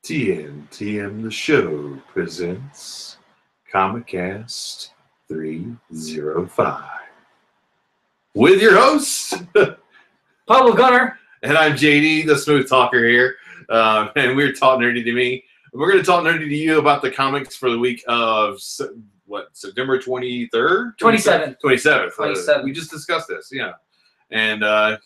TNTMTheShow presents Comicast 305 with your host Pablo Gunner, and I'm JD, the smooth talker here, and we're talking nerdy to me. We're going to talk nerdy to you about the comics for the week of September 23rd, 27th. 27th. We just discussed this, yeah, and I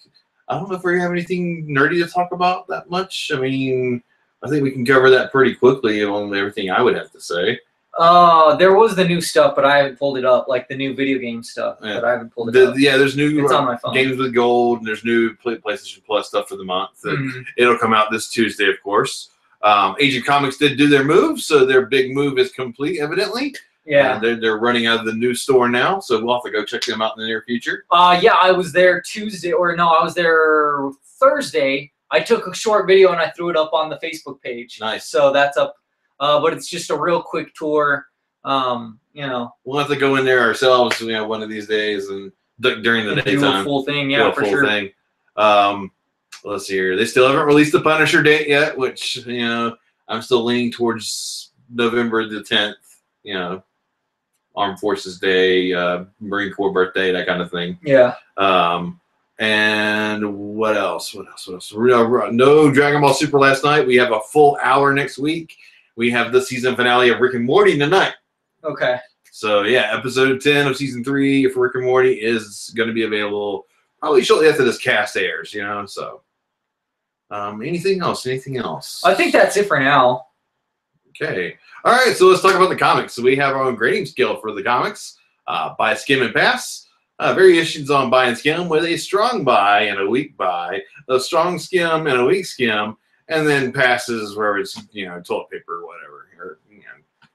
don't know if we have anything nerdy to talk about that much. I mean, I think we can cover that pretty quickly on everything I would have to say. There was the new stuff, but I haven't pulled it up, like the new video game stuff, but I haven't pulled it up. Yeah, there's new it's on my phone. Games with Gold, and there's new PlayStation Plus stuff for the month. It'll come out this Tuesday, of course. Age of Comics did do their move, so their big move is complete, evidently. Yeah. They're running out of the new store now, so we'll have to go check them out in the near future. Yeah, I was there Tuesday, or no, I was there Thursday. I took a short video and I threw it up on the Facebook page. Nice. So that's up, but it's just a real quick tour. You know, we'll have to go in there ourselves, one of these days, and during the daytime. Do a full thing, yeah, for sure. Thing. Let's see here. They still haven't released the Punisher date yet, which I'm still leaning towards November the 10th. Armed Forces Day, Marine Corps birthday, that kind of thing. Yeah. And what else? No Dragon Ball Super last night. We have a full hour next week. We have the season finale of Rick and Morty tonight. Okay. So, yeah, episode 10 of season 3 for Rick and Morty is going to be available probably shortly after this cast airs, So, anything else? I think that's it for now. Okay. All right, so let's talk about the comics. So we have our own grading scale for the comics. Buy, skim, and pass. Variations on buy and skim with a strong buy and a weak buy, a strong skim and a weak skim, and then passes where it's toilet paper or whatever, or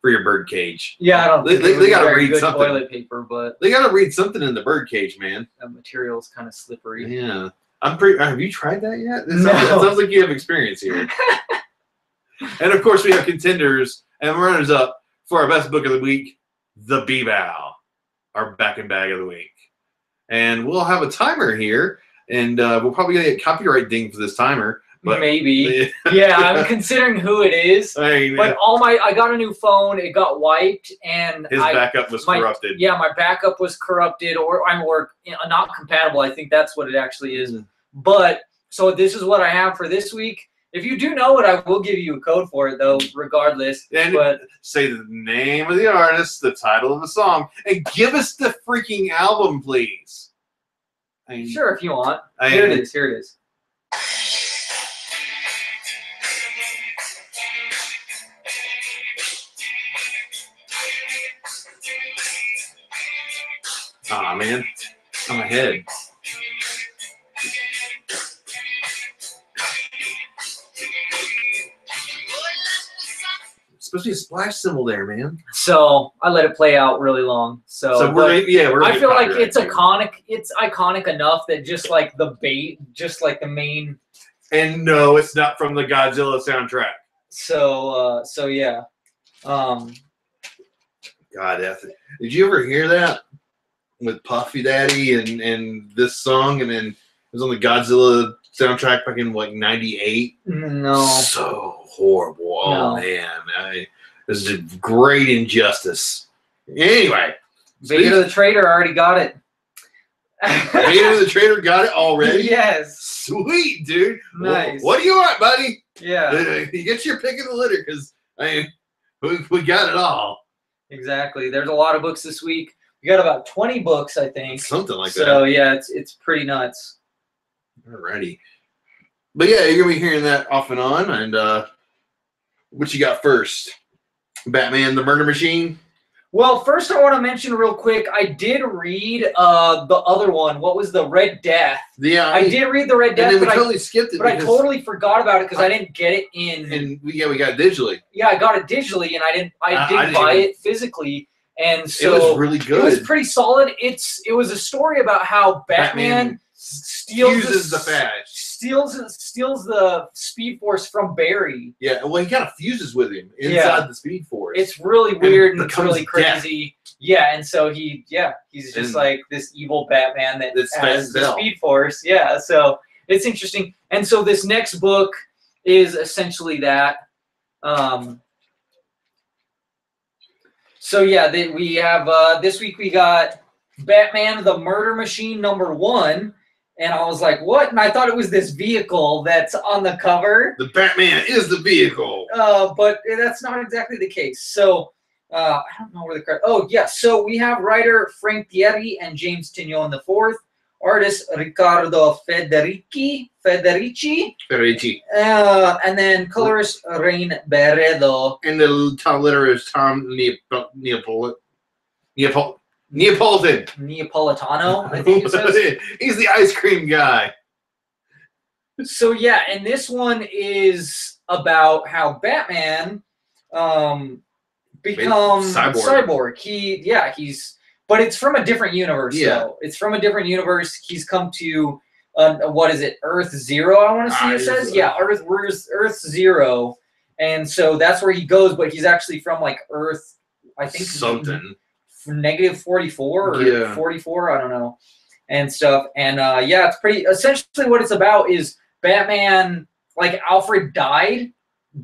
for your bird cage. Yeah, I don't. They got to read good something. Toilet paper, but they got to read something in the bird cage, man. That material's kind of slippery. Yeah, Have you tried that yet? No. It sounds like you have experience here. And of course, we have contenders and runners up for our best book of the week, The Bebow, our back and bag of the week. And we'll have a timer here, and we're probably going to get copyright dinged for this timer. But maybe. Yeah, I'm considering who it is. But I got a new phone. It got wiped, and his backup was corrupted. Yeah, my backup was corrupted, or not compatible. I think that's what it actually is. But so this is what I have for this week. If you do know it, I will give you a code for it, though, regardless. And but say the name of the artist, the title of the song, and give us the freaking album, please. Sure, if you want. Here it is. Aw, man. On my head. Supposed to be a splash symbol there, man. So I let it play out really long. So I feel like it's iconic. It's iconic enough that just like the main. And no, it's not from the Godzilla soundtrack. So yeah. God, did you ever hear that with Puffy Daddy and this song, and then it was on the Godzilla soundtrack back in like '98? No. So horrible. Oh man, this is a great injustice. Anyway, Vader the Traitor already got it. Vader the Traitor got it already? Yes. Sweet, dude. Nice. What do you want, buddy? Yeah. You get your pick of the litter, because we got it all. Exactly. There's a lot of books this week. We got about 20 books, I think. Something like that. So yeah, it's pretty nuts. Alrighty. But yeah, you're gonna be hearing that off and on. And what you got first? Batman the Murder Machine? Well, first I want to mention real quick, I did read the other one. What was the Red Death? Yeah, I did read the Red Death, and then we totally skipped it. But I totally forgot about it because I didn't get it in. And we got it digitally. Yeah, I got it digitally, and I didn't buy it physically. And so it was really good. It was pretty solid. It was a story about how Batman steals the Speed Force from Barry. Yeah, well, he kind of fuses with him inside the Speed Force. It's really weird and it's really crazy. Yeah, and so he's just like this evil Batman that has the Speed Force. Yeah, so it's interesting. And so this next book is essentially that. So yeah, we have this week we got Batman the Murder Machine #1, and I was like, what? And I thought it was this vehicle that's on the cover. The Batman is the vehicle. But that's not exactly the case. So I don't know where the credit. Oh yeah, so we have writer Frank Thierry and James Tignon IV, artist Riccardo Federici, and then colorist Rain Beredo. And the top letter is Tom Neapolitano, I think it says. He's the ice cream guy. So yeah, and this one is about how Batman becomes cyborg. But it's from a different universe. Yeah. Though. It's from a different universe. He's come to what is it? Earth Zero. I want to see. It says Earth Zero, and so that's where he goes. But he's actually from like Earth. I think something. -44 or 44. I don't know, and stuff. And yeah, it's pretty. Essentially, what it's about is Batman. Like Alfred died.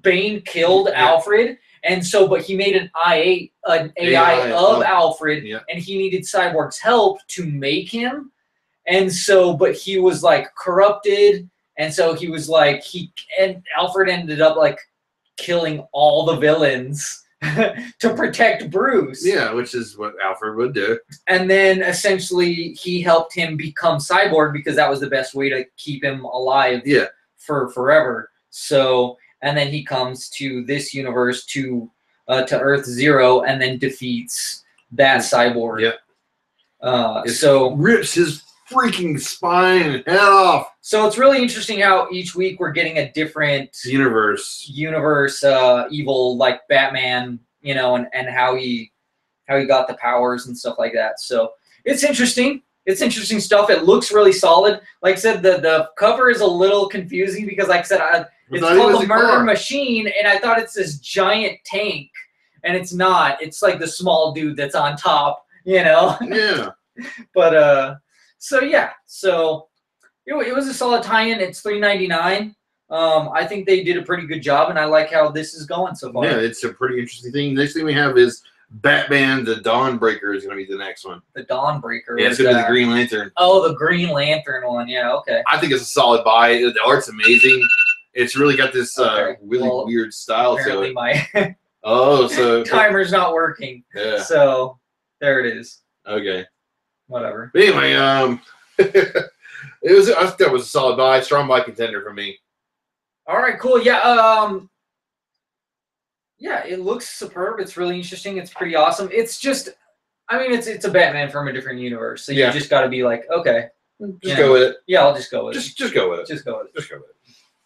Bane killed Alfred. And so, but he made an AI of Alfred, and he needed Cyborg's help to make him. And so, but he was like corrupted, and so he was like and Alfred ended up like killing all the villains to protect Bruce. Yeah, which is what Alfred would do. And then essentially, he helped him become Cyborg because that was the best way to keep him alive. For forever. So. And then he comes to this universe to Earth Zero, and then defeats that cyborg. So rips his freaking spine and head off. So it's really interesting how each week we're getting a different universe, evil like Batman, you know, and how he got the powers and stuff like that. So it's interesting. It's interesting stuff. It looks really solid. Like I said, the cover is a little confusing because, like I said, it's called the Murder Machine, and I thought it's this giant tank, and it's not. It's like the small dude that's on top, you know? Yeah. But, so yeah. So it was a solid tie-in. It's $3.99. I think they did a pretty good job, and I like how this is going so far. Yeah, it's a pretty interesting thing. Next thing we have is Batman the Dawnbreaker is going to be the next one. The Dawnbreaker. Yeah, it's going to be the Green Lantern. Oh, the Green Lantern one. Yeah, okay. I think it's a solid buy. The art's amazing. It's really got this really weird style to it. My so timer's not working. Yeah. So there it is. Okay. Whatever. But anyway, I thought it was a solid buy, strong buy contender for me. All right, cool. Yeah. Yeah, it looks superb. It's really interesting. It's pretty awesome. It's just, I mean, it's a Batman from a different universe. So you just got to be like, okay. Just go with it. Yeah, I'll just go with it. Just go with it. Just go with it. Just go with it.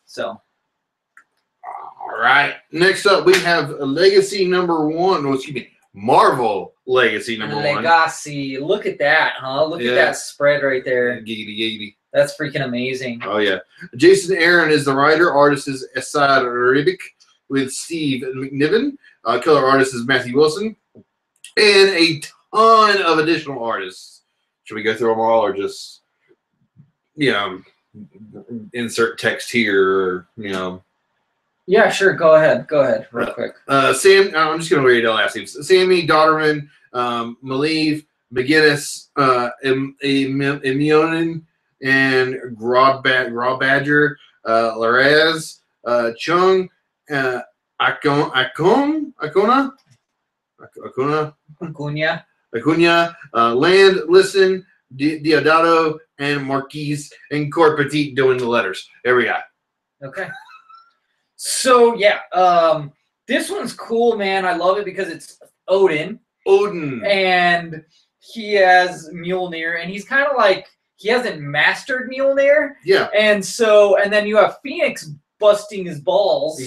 So. All right. Next up, we have Legacy #1. Oh, excuse me. Marvel Legacy #1. Legacy. Look at that, huh? Look at that spread right there. Giggity. That's freaking amazing. Oh, yeah. Jason Aaron is the writer. Artist is Esad Ribic with Steve McNiven. Color artist is Matthew Wilson. And a ton of additional artists. Should we go through them all or just, you know, insert text here or, you know? Yeah, sure. Go ahead. Go ahead real quick. I'm just going to read the last names. Sammy Dodderman, Malieve, McGinnis, Emionin, and Grawbadger, Larez, Chung, Acuna, Land, Listen, Diodato, and Marquise, and Core Petit doing the letters. There we go. Okay. So, yeah, this one's cool, man. I love it because it's Odin. And he has Mjolnir, and he's kind of like, he hasn't mastered Mjolnir. Yeah. And then you have Phoenix busting his balls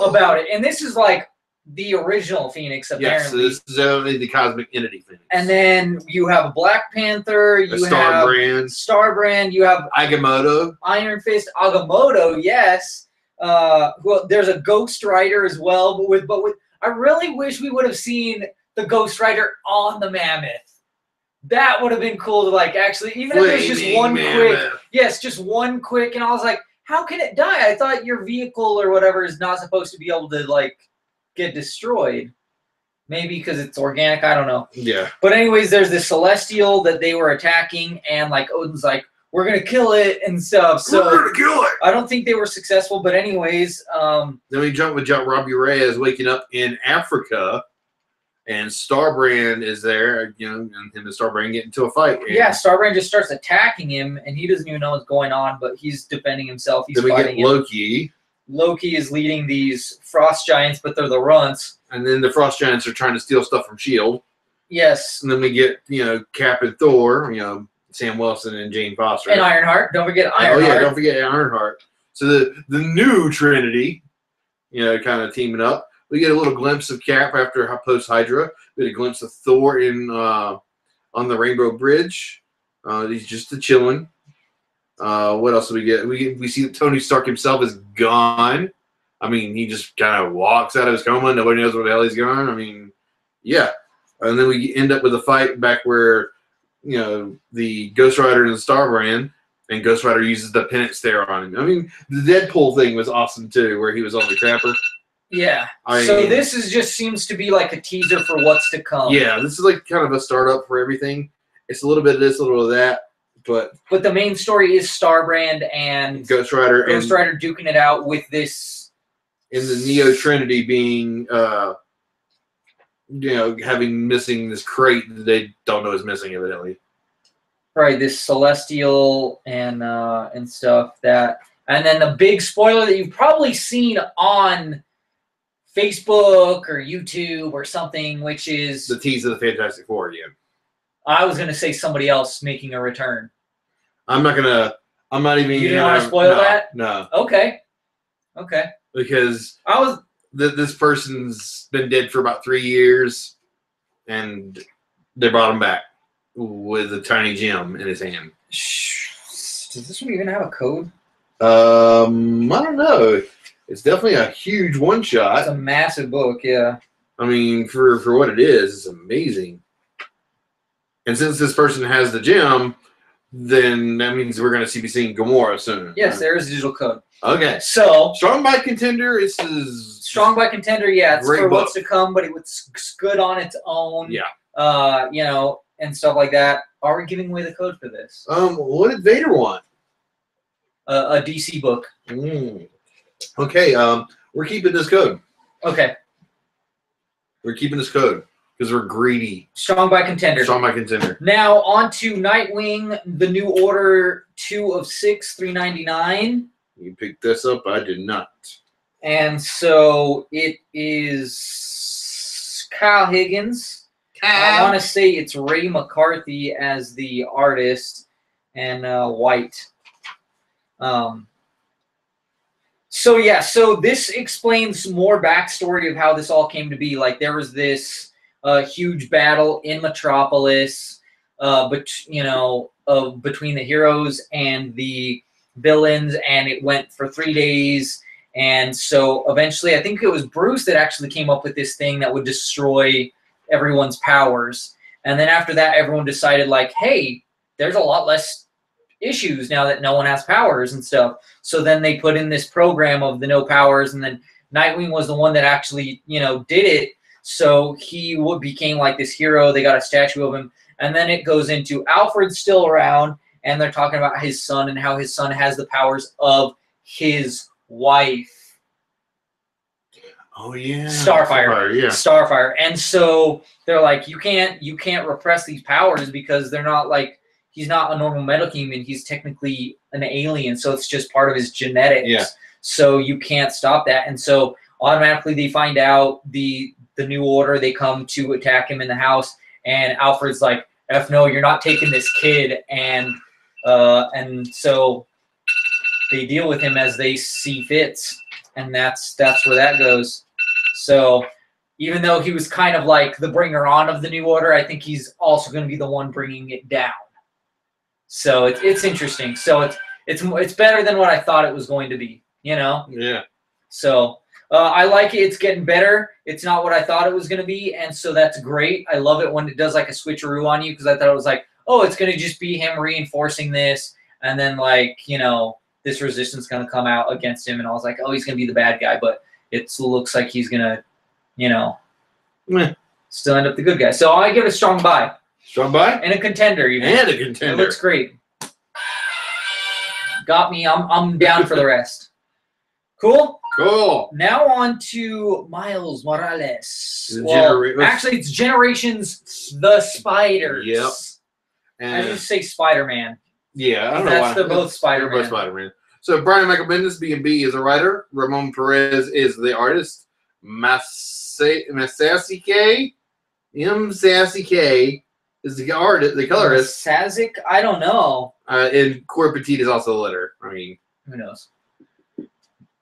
about it. And this is like the original Phoenix, apparently. Yes, this is only the cosmic entity Phoenix. And then you have a Black Panther. You have Starbrand. You have Agamotto. Iron Fist. Agamotto, yes. Well, there's a Ghost Rider as well. But with I really wish we would have seen the Ghost Rider on the Mammoth. That would have been cool to like actually, even if it was just one quick. Yes, just one quick. And I was like, how can it die? I thought your vehicle or whatever is not supposed to be able to like get destroyed. Maybe because it's organic, I don't know. Yeah. But anyways, there's this celestial that they were attacking, and like Odin's like, we're gonna kill it and stuff. So we're gonna kill it. I don't think they were successful, but anyways, then we jump with Robbie Reyes waking up in Africa, and Starbrand is there, you know, and him and Starbrand get into a fight. And yeah, Starbrand just starts attacking him, and he doesn't even know what's going on, but he's defending himself. He's then we fighting get Loki. him. Loki is leading these frost giants, but they're the runts. And then the frost giants are trying to steal stuff from S.H.I.E.L.D. Yes. And then we get, you know, Cap and Thor, you know, Sam Wilson and Jane Foster. And Ironheart. Don't forget Ironheart. Oh, yeah, don't forget Ironheart. So the new Trinity, you know, kind of teaming up. We get a little glimpse of Cap after post-Hydra. We get a glimpse of Thor in on the Rainbow Bridge. He's just chilling. What else do we get? We see that Tony Stark himself is gone. I mean, he just kind of walks out of his coma. Nobody knows where the hell he's going. I mean, yeah. And then we end up with a fight back where, you know, the Ghost Rider and the Starbrand, and Ghost Rider uses the penance stare on him. I mean, the Deadpool thing was awesome, too, where he was on the crapper. Yeah. So this is just seems to be like a teaser for what's to come. Yeah, this is like kind of a startup for everything. It's a little bit of this, a little bit of that. But the main story is Starbrand and Ghost Rider duking it out with this. And the Neo Trinity being, you know, missing this crate that they don't know is missing, evidently. Right, this Celestial and stuff that, and then the big spoiler that you've probably seen on Facebook or YouTube or something, which is the tease of the Fantastic Four again. I was gonna say somebody else making a return. I'm not even. You didn't want to spoil that? No. Okay. Because this person's been dead for about 3 years, and they brought him back with a tiny gem in his hand. Does this one even have a code? I don't know. It's definitely a huge one-shot. It's a massive book, yeah. I mean, for what it is, it's amazing. And since this person has the gem, then that means we're going to be seeing Gamora soon. Yes, there is a digital code. Okay. So Strong by Contender is Strong by Contender, yeah, it's for book. what's to come, but it's good on its own. Yeah. You know, and stuff like that. Are we giving away the code for this? What did Vader want? A DC book. Okay, we're keeping this code. Okay. We're keeping this code because we're greedy. Strong by Contender. Strong by Contender. Now on to Nightwing, the New Order 2 of 6, $3.99. You picked this up. I did not. And so it is Kyle Higgins. I want to say it's Ray McCarthy as the artist and White. So yeah, so this explains more backstory of how this all came to be. Like there was this huge battle in Metropolis, between the heroes and the villains, and it went for 3 days. And so eventually, I think it was Bruce that actually came up with this thing that would destroy everyone's powers. And then after that, everyone decided like, hey, there's a lot less issues now that no one has powers and stuff. So then they put in this program of the no powers, and then Nightwing was the one that actually, did it. So he became like this hero. They got a statue of him. And then it goes into Alfred's still around, and they're talking about his son and how his son has the powers of his wife. Oh yeah, Starfire. Yeah, Starfire. And so they're like, you can't repress these powers because they're not like, he's not a normal metahuman. He's technically an alien, so it's just part of his genetics. Yeah. So you can't stop that. And so automatically they find out the New Order. They come to attack him in the house, and Alfred's like, "F no, you're not taking this kid." And so they deal with him as they see fits, and that's where that goes. So even though he was kind of like the bringer on of the New Order, I think he's also going to be the one bringing it down. So it's interesting. So it's better than what I thought it was going to be. Yeah. So I like it. It's getting better. It's not what I thought it was going to be, and so that's great. I love it when it does like a switcheroo on you, because I thought it was like, oh, it's going to just be him reinforcing this, and then like this resistance going to come out against him, and I was like, oh, he's going to be the bad guy, but it looks like he's going to, you know, still end up the good guy. So I give it a strong buy. Strong buy? And a contender, even. And a contender. It looks great. Got me. I'm down for the rest. Cool? Cool. Now on to Miles Morales. Actually, it's Generations The Spiders. Yep. And I just say Spider-Man. Yeah, I don't know why. They're both Spider-Man. They're both Spider-Man. So Brian Michael Bendis, B&B, is a writer. Ramon Perez is the artist. Masasike is the artist, the colorist. Sazik? I don't know. And Corey Petit is also the letter. I mean, who knows?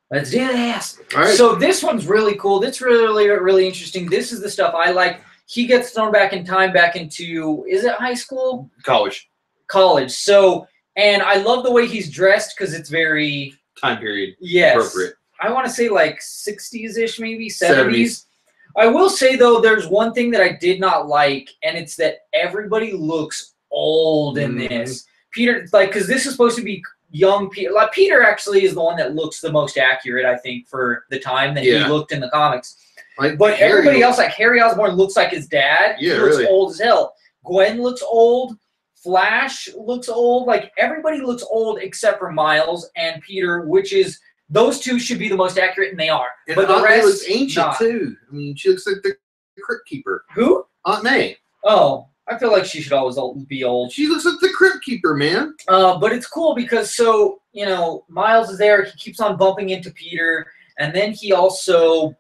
Let's do this. All right. So this one's really cool. This really, really interesting. This is the stuff I like. He gets thrown back in time, back into, is it high school? College. So, and I love the way he's dressed because it's very time period. Yes. Appropriate. I want to say like 60s-ish, maybe 70s. I will say, though, there's one thing that I did not like, and it's that everybody looks old in this. Peter, like, because this is supposed to be young Peter. Like, Peter actually is the one that looks the most accurate, I think, for the time that he looked in the comics. Like, but everybody else, like Harry Osborn, looks like his dad. Yeah, he looks really. old as hell. Gwen looks old. Flash looks old. Like, everybody looks old except for Miles and Peter, which is... Those two should be the most accurate, and they are. And but the Aunt rest, May looks ancient, not. too. I mean, she looks like the Crypt Keeper. Who? Aunt May. Oh, I feel like she should always be old. She looks like the Crypt Keeper, man. But it's cool because, so, you know, Miles is there. He keeps on bumping into Peter, and then he also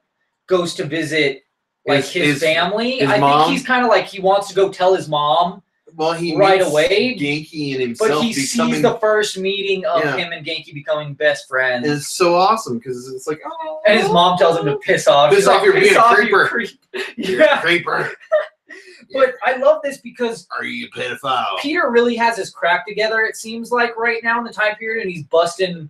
goes to visit, like, his family. I think he's kind of like he wants to go tell his mom. Well, he right away, Genki and himself, but he sees the first meeting of him and Genki becoming best friends. It's so awesome because it's like, oh, and his mom tells him to piss off. Piss off, you're being a creeper. You're a creeper. But I love this because are you a pedophile? Peter really has his crap together. It seems like right now in the time period, and he's busting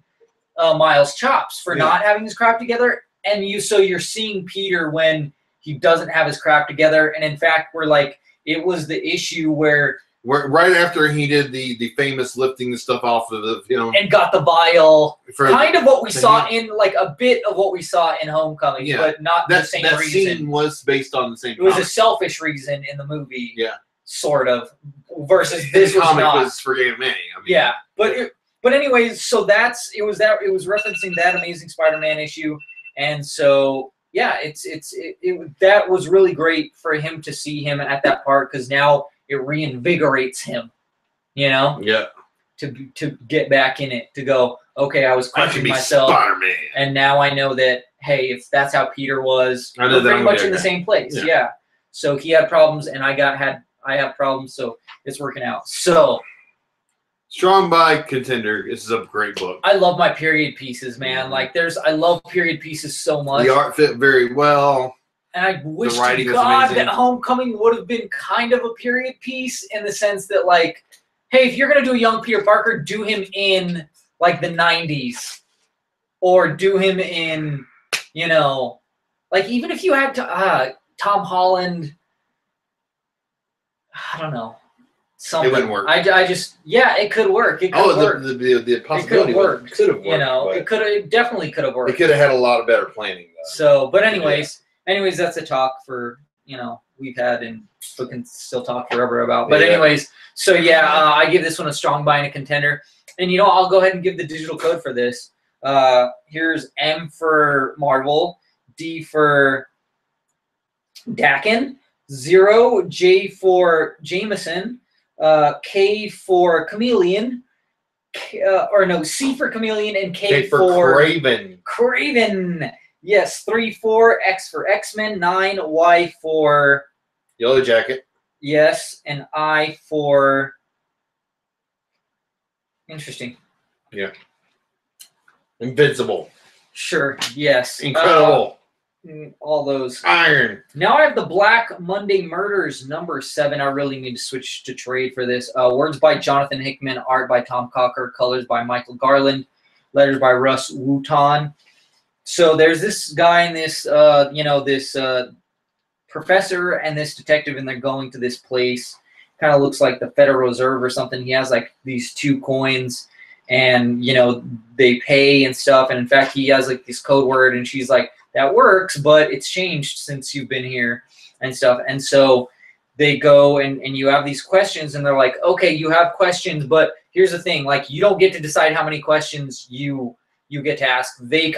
Miles' chops for not having his crap together. And you're seeing Peter when he doesn't have his crap together, and in fact, we're like. It was the issue where right after he did the famous lifting the stuff off of the and got the vial, kind of what we saw in like a bit of what we saw in Homecoming, but not the same reason. That scene was based on the same. It was a selfish reason in the movie, sort of, versus this was comic not. Was for Aunt May. I mean, but anyways, so it was referencing that Amazing Spider-Man issue, and so. Yeah, that was really great for him to see him at that part because now it reinvigorates him, you know? Yeah. To get back in it, to go, okay, I was crushing myself, Spider-Man. And now I know that, hey, if that's how Peter was, we're pretty much in the same place. Yeah. So he had problems, and I have problems, so it's working out. So. Strong buy contender. This is a great book. I love my period pieces, man. Like I love period pieces so much. The art fit very well. And I wish to God that Homecoming would have been kind of a period piece in the sense that, like, hey, if you're gonna do a young Peter Parker, do him in like the '90s, or do him in, you know, like even if you had Tom Holland, I don't know. Something. It wouldn't work. I just it could work. It could work. The possibility could have worked. You know, it definitely could have worked. It could have had a lot of better planning though. So, but anyways, that's a talk for we've had and we can still talk forever about. But anyways, so I give this one a strong buy and a contender. And I'll go ahead and give the digital code for this. Here's M for Marvel, D for Dakin, 0, J for Jameson. K for Chameleon, C for Chameleon, and K for Craven. Craven. Yes, 3, 4, X for X-Men, 9, Y for Yellow Jacket. Yes, and I for interesting. Yeah. Invincible. Sure. Yes. Incredible. All those. Iron. Now I have the Black Monday Murders #7. I really need to switch to trade for this. Words by Jonathan Hickman, art by Tom Cocker, colors by Michael Garland, letters by Russ Wooton. So there's this guy and this, this professor and this detective, and they're going to this place. Kind of looks like the Federal Reserve or something. He has like these 2 coins, and they pay and stuff. And in fact, he has like this code word, and she's like, that works, but it's changed since you've been here and stuff. And so they go and you have these questions, and they're like, okay, you have questions, but here's the thing, like, you don't get to decide how many questions you get to ask. They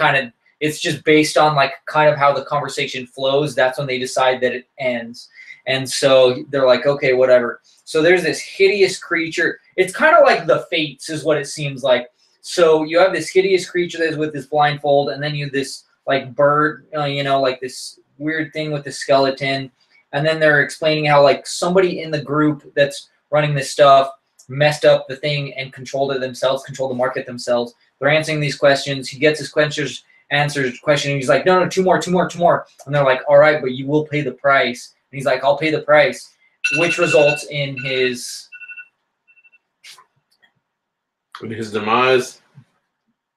it's just based on like kind of how the conversation flows. That's when they decide that it ends. And so they're like, okay, whatever. So there's this hideous creature. It's kind of like the Fates is what it seems like. So you have this hideous creature that's with this blindfold, and then you have this like bird, like this weird thing with the skeleton. And then they're explaining how like somebody in the group that's running this stuff messed up the thing and controlled the market themselves. They're answering these questions. He gets his answers question, and he's like, no, two more. And they're like, all right, but you will pay the price. And he's like, I'll pay the price, which results in his demise.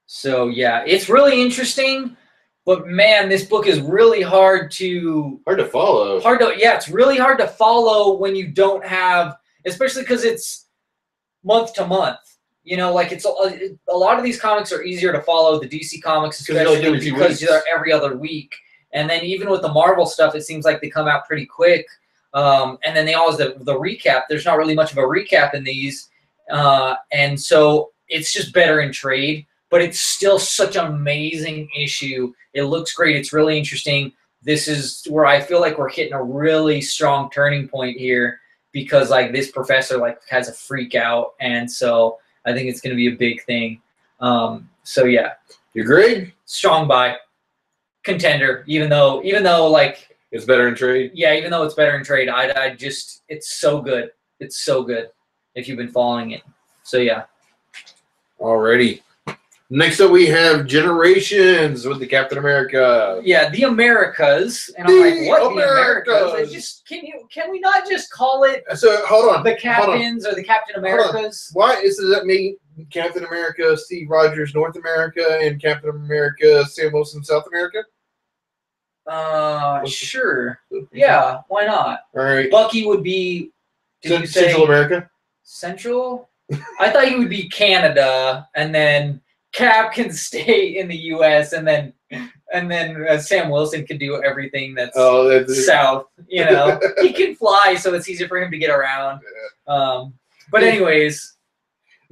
So yeah, it's really interesting. But man, this book is really hard to follow. It's really hard to follow when you don't have, especially because it's month to month. Like it's a lot of these comics are easier to follow. The DC comics, especially because they're every other week. And then even with the Marvel stuff, it seems like they come out pretty quick. And then they always the recap. There's not really much of a recap in these, and so it's just better in trade. But it's still such an amazing issue. It looks great. It's really interesting. This is where I feel like we're hitting a really strong turning point here, because like this professor like has a freak out, and so I think it's going to be a big thing. So yeah. Your grade? Strong buy. Contender. Even though like it's better in trade. Yeah, even though it's better in trade, I just it's so good. It's so good if you've been following it. So yeah. Alrighty. Next up, we have Generations with the Captain America. Yeah, the Americas, and I'm like, what the Americas? Can we not just call it? So hold on, the Captains or the Captain Americas? Why does that mean Captain America, Steve Rogers, North America, and Captain America, Sam Wilson, South America? Sure. Yeah, why not? All right. Bucky would be. Did you say Central America? Central? I thought he would be Canada, and then Cap can stay in the U.S. and then Sam Wilson can do everything that's south. He can fly, so it's easier for him to get around. Yeah. But anyways,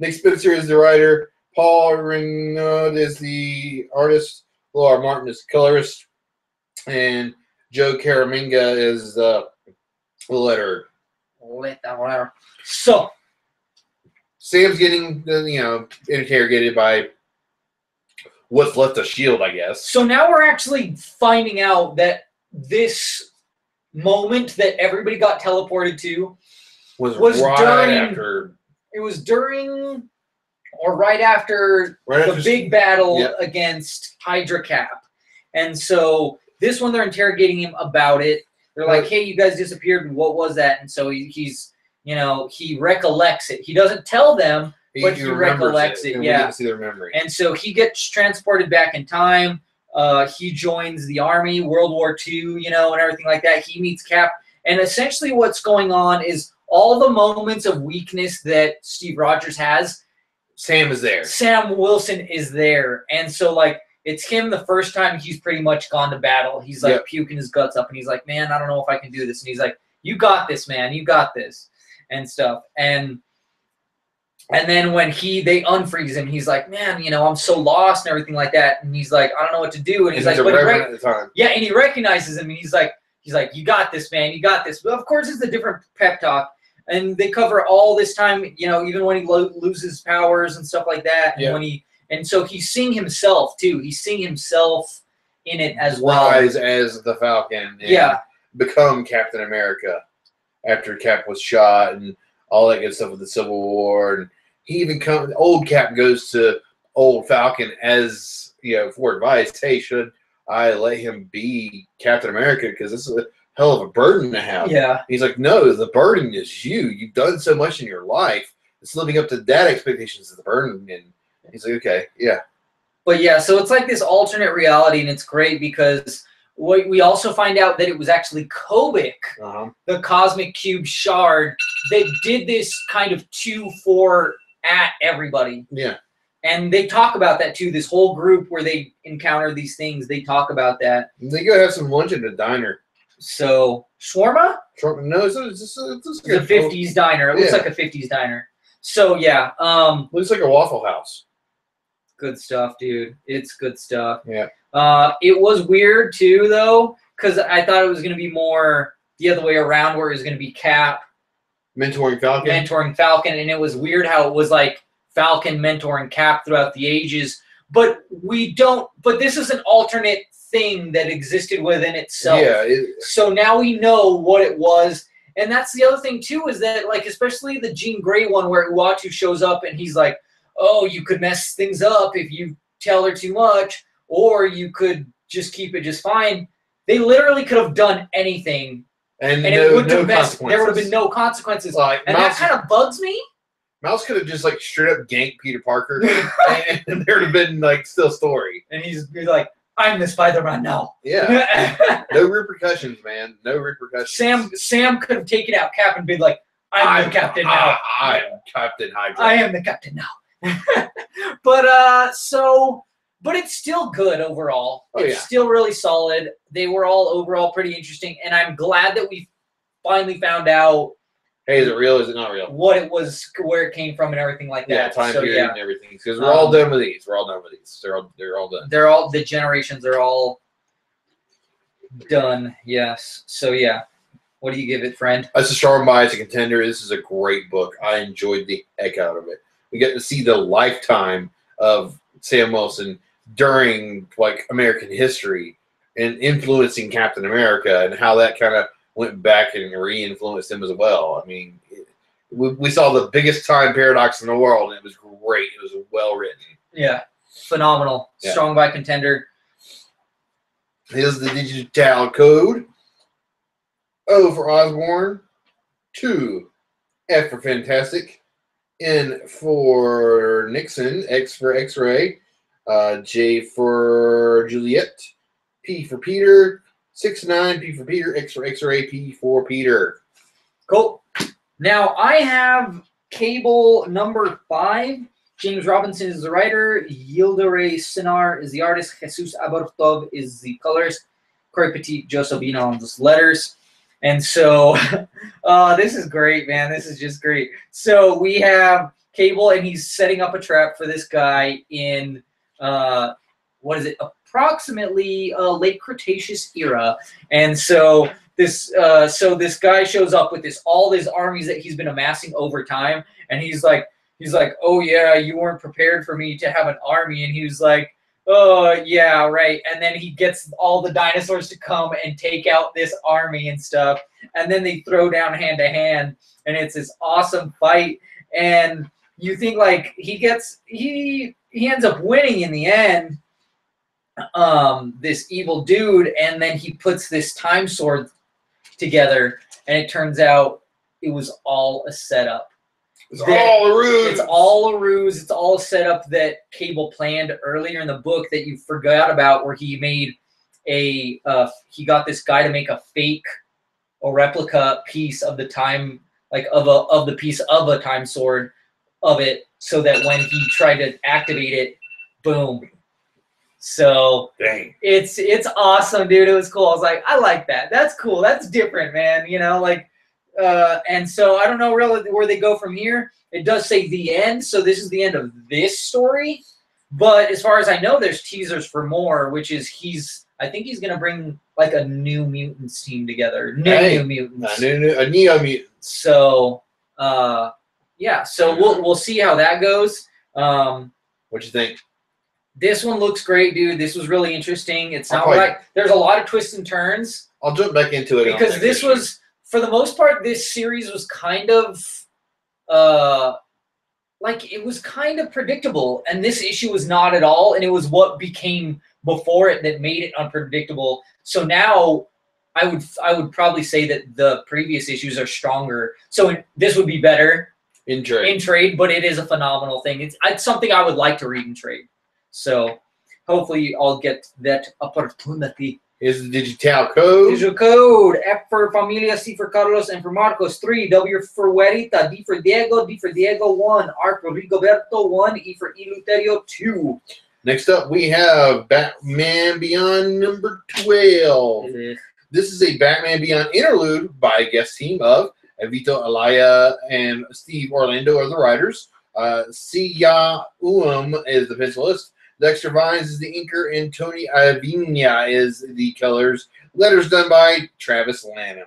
Nick Spitzer is the writer. Paul Ringnaud is the artist. Laura Martin is the colorist, and Joe Caraminga is the letterer. So Sam's getting interrogated by what's left of S.H.I.E.L.D., I guess. So now we're actually finding out that this moment that everybody got teleported to was right after. It was during or right after the big battle against Hydra Cap. And so this one, they're interrogating him about it. They're like, hey, you guys disappeared. What was that? And so he's he recollects it. He doesn't tell them, but he recollects it. Yeah. See their memory. And so he gets transported back in time. He joins the army, World War II, and everything like that. He meets Cap. And essentially what's going on is all the moments of weakness that Steve Rogers has, Sam is there. Sam Wilson is there. And so, like, it's him the first time he's pretty much gone to battle. He's, like, puking his guts up. And he's like, man, I don't know if I can do this. And he's like, you got this, man. You got this. And stuff. And then when they unfreeze him, he's like, man, I'm so lost and everything like that. And he's like, I don't know what to do. And he's like, at the time. Yeah, and he recognizes him, and he's like, you got this, man, you got this. But of course, it's a different pep talk. And they cover all this time, even when he loses powers and stuff like that. And and so he's seeing himself too. He's seeing himself in it as well. Rise as the Falcon. And become Captain America after Cap was shot and all that good stuff with the Civil War. And he even old Cap goes to old Falcon as, for advice. Hey, should I let him be Captain America? Because this is a hell of a burden to have. Yeah. He's like, no, the burden is you. You've done so much in your life. It's living up to that expectations of the burden. And he's like, okay, yeah. But yeah, so it's like this alternate reality, and it's great because we also find out that it was actually Kobik, the Cosmic Cube Shard, that did this kind of 2-4 at everybody. Yeah. And they talk about that too. This whole group where they encounter these things, they talk about that. They go have some lunch at the diner. So shawarma? No, it's a It's a 50s diner. It looks like a 50s diner. So yeah, looks like a Waffle House. good stuff, dude. It's good stuff. Yeah. It was weird too, though, because I thought it was going to be more the other way around, where it was going to be Cap mentoring Falcon, and it was weird how it was like Falcon mentoring Cap throughout the ages. But But this is an alternate thing that existed within itself. Yeah. So now we know what it was. And that's the other thing, too, is that, like, especially the Jean Grey one where Uatu shows up and he's like, oh, you could mess things up if you tell her too much, or you could just keep it just fine. They literally could have done anything. And it wouldn't have messed. There would have been no consequences. And that kind of bugs me. Mouse could have just, like, straight up ganked Peter Parker, and there would have been, like, still story. And he's like, I'm the Spider-Man now. Yeah. No repercussions, man. No repercussions. Sam could have taken out Cap and been like, I'm the captain now. I'm Captain Hydra. I am the captain now. But it's still good overall. It's still really solid. They were all overall pretty interesting, and I'm glad that we finally found out. Hey, is it real? Is it not real? What it was, where it came from, and everything like that. Yeah, time period and everything. Because we're all done with these. We're all done with these. They're all done. They're all the generations are all done. Yes. So yeah, what do you give it, friend? That's a strong buy. It's a contender. This is a great book. I enjoyed the heck out of it. We get to see the lifetime of Sam Wilson during like American history and influencing Captain America, and how that kind of went back and re-influenced him as well. I mean, we saw the biggest time paradox in the world, and it was great. It was well written. Yeah, phenomenal. Yeah. Strong by contender. Here's the digital code. O for Osborne. 2. F for Fantastic. N for Nixon. X for X-Ray. J for Juliet. P for Peter. 6-9, P for Peter, X for X-Ray, P for Peter. Cool. Now, I have Cable number 5. James Robinson is the writer. Yildiray Sinar is the artist. Jesus Abartov is the colorist. Corey Petit, Joe Sabino on the letters. And so, this is great, man. This is just great. So, we have Cable, and he's setting up a trap for this guy in, what is it? Approximately late Cretaceous era, and so this guy shows up with all these armies that he's been amassing over time, and he's like, oh yeah, you weren't prepared for me to have an army, and he was like, oh yeah, right, and then he gets all the dinosaurs to come and take out this army and stuff, and then they throw down hand to hand, and it's this awesome fight, and you think like he ends up winning in the end. This evil dude, and then he puts this time sword together, and it turns out it was all a setup. It's all a ruse. It's all a ruse. It's all a setup that Cable planned earlier in the book that you forgot about, where he made he got this guy to make a fake or replica piece of the time, like of the piece of a time sword of it, so that when he tried to activate it, boom. So dang. It's awesome, dude. It was cool. I was like, I like that. That's cool. That's different, man. You know, like, and so I don't know really where they go from here. It does say the end, so this is the end of this story. But as far as I know, there's teasers for more, which is I think he's gonna bring like a New Mutants team together. New Mutants. A Neo Mutant. So yeah. So we'll see how that goes. What'd you think? This one looks great, dude. This was really interesting. It's not like there's a lot of twists and turns. I'll jump back into it because this was, for the most part, this series was kind of like it was kind of predictable, and this issue was not at all. And it was what became before it that made it unpredictable. So now, I would probably say that the previous issues are stronger. So this would be better in trade, but it is a phenomenal thing. It's something I would like to read in trade. So hopefully I'll get that opportunity is the digital code. Digital code. F for Familia, C for Carlos, and for Marcos. 3. W for Huerita. D for Diego. 1. R for Rigoberto. 1. E for Eleuterio. 2. Next up, we have Batman Beyond number 12. This is a Batman Beyond interlude by a guest team of Vito Alaya and Steve Orlando are the writers. Sia is the pencilist. Dexter Vines is the inker, and Tony Avina is the colors. Letters done by Travis Lanham.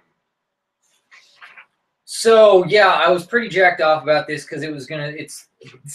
So yeah, I was pretty jacked off about this because it was it's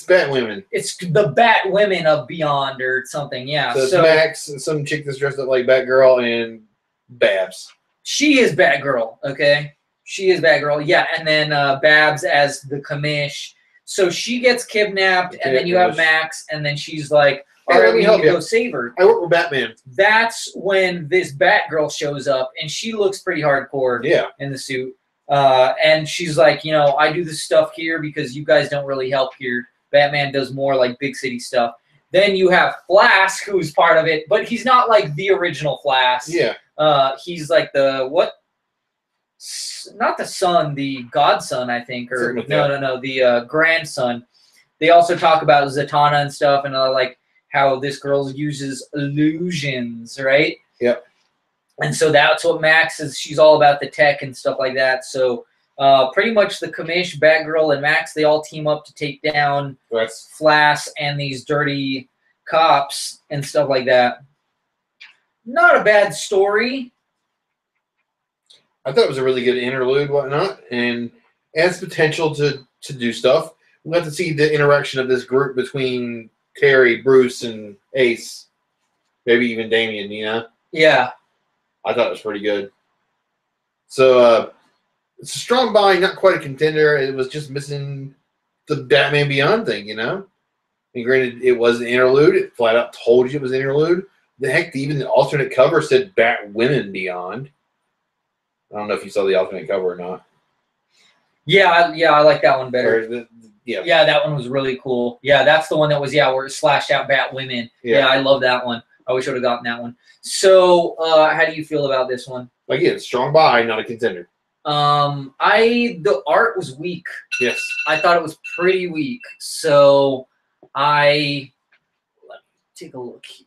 Batwomen. It's the Batwomen of Beyond or something. Yeah. So it's Max, some chick that's dressed up like Batgirl, and Babs. She is Batgirl. Okay, she is Batgirl. Yeah, and then Babs as the commish. So she gets kidnapped, and then you have Max, and then she's like, all right, we need to go save her. I work with Batman. That's when this Batgirl shows up, and she looks pretty hardcore in the suit. And she's like, you know, I do this stuff here because you guys don't really help here. Batman does more like big city stuff. Then you have Flash, who's part of it, but he's not like the original Flash. Yeah. He's like the, not the son, the godson, I think, or no, the grandson. They also talk about Zatanna and stuff, and like how this girl uses illusions, right? Yep. And so that's what Max is. She's all about the tech and stuff like that. So pretty much the commish, Batgirl, and Max, they all team up to take down Flash and these dirty cops and stuff like that. Not a bad story. I thought it was a really good interlude, whatnot, and has potential to do stuff. We'll have to see the interaction of this group between Terry, Bruce, and Ace. Maybe even Damian, you know? Yeah. I thought it was pretty good. So, it's a strong buy, not quite a contender. It was just missing the Batman Beyond thing, you know? And granted, it was an interlude. It flat out told you it was an interlude. The heck, even the alternate cover said Batwomen Beyond. I don't know if you saw the alternate cover or not. Yeah, I like that one better. Yeah, that one was really cool. Yeah, that's the one that was, where it slashed out Batwomen. Yeah, I love that one. I wish I would have gotten that one. So, how do you feel about this one? Again, strong buy, not a contender. The art was weak. Yes. I thought it was pretty weak. So, let me take a look here.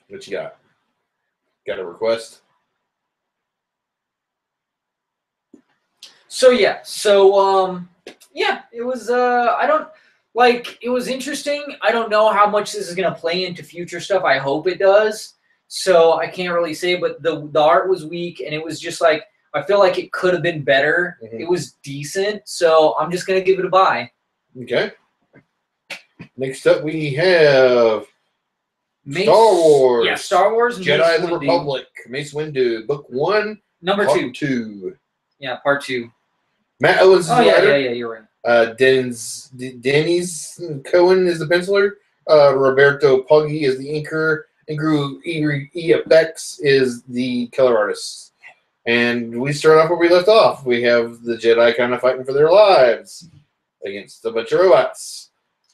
What you got? Got a request? So it was it was interesting. I don't know how much this is going to play into future stuff. I hope it does. So I can't really say, but the art was weak, and it was just like, I feel like it could have been better. Mm-hmm. It was decent, so I'm just going to give it a buy. Okay. Next up, we have Star Wars. Yeah, Star Wars. Jedi of the Republic. Mace Windu. Book 1. Number Part 2. Yeah, Part 2. Matt Owens is the writer. Yeah, you're right. Dennis Cohen is the penciler. Roberto Poggi is the inker. And Drew EFX is the color artist. And we start off where we left off. We have the Jedi kind of fighting for their lives against a bunch of robots.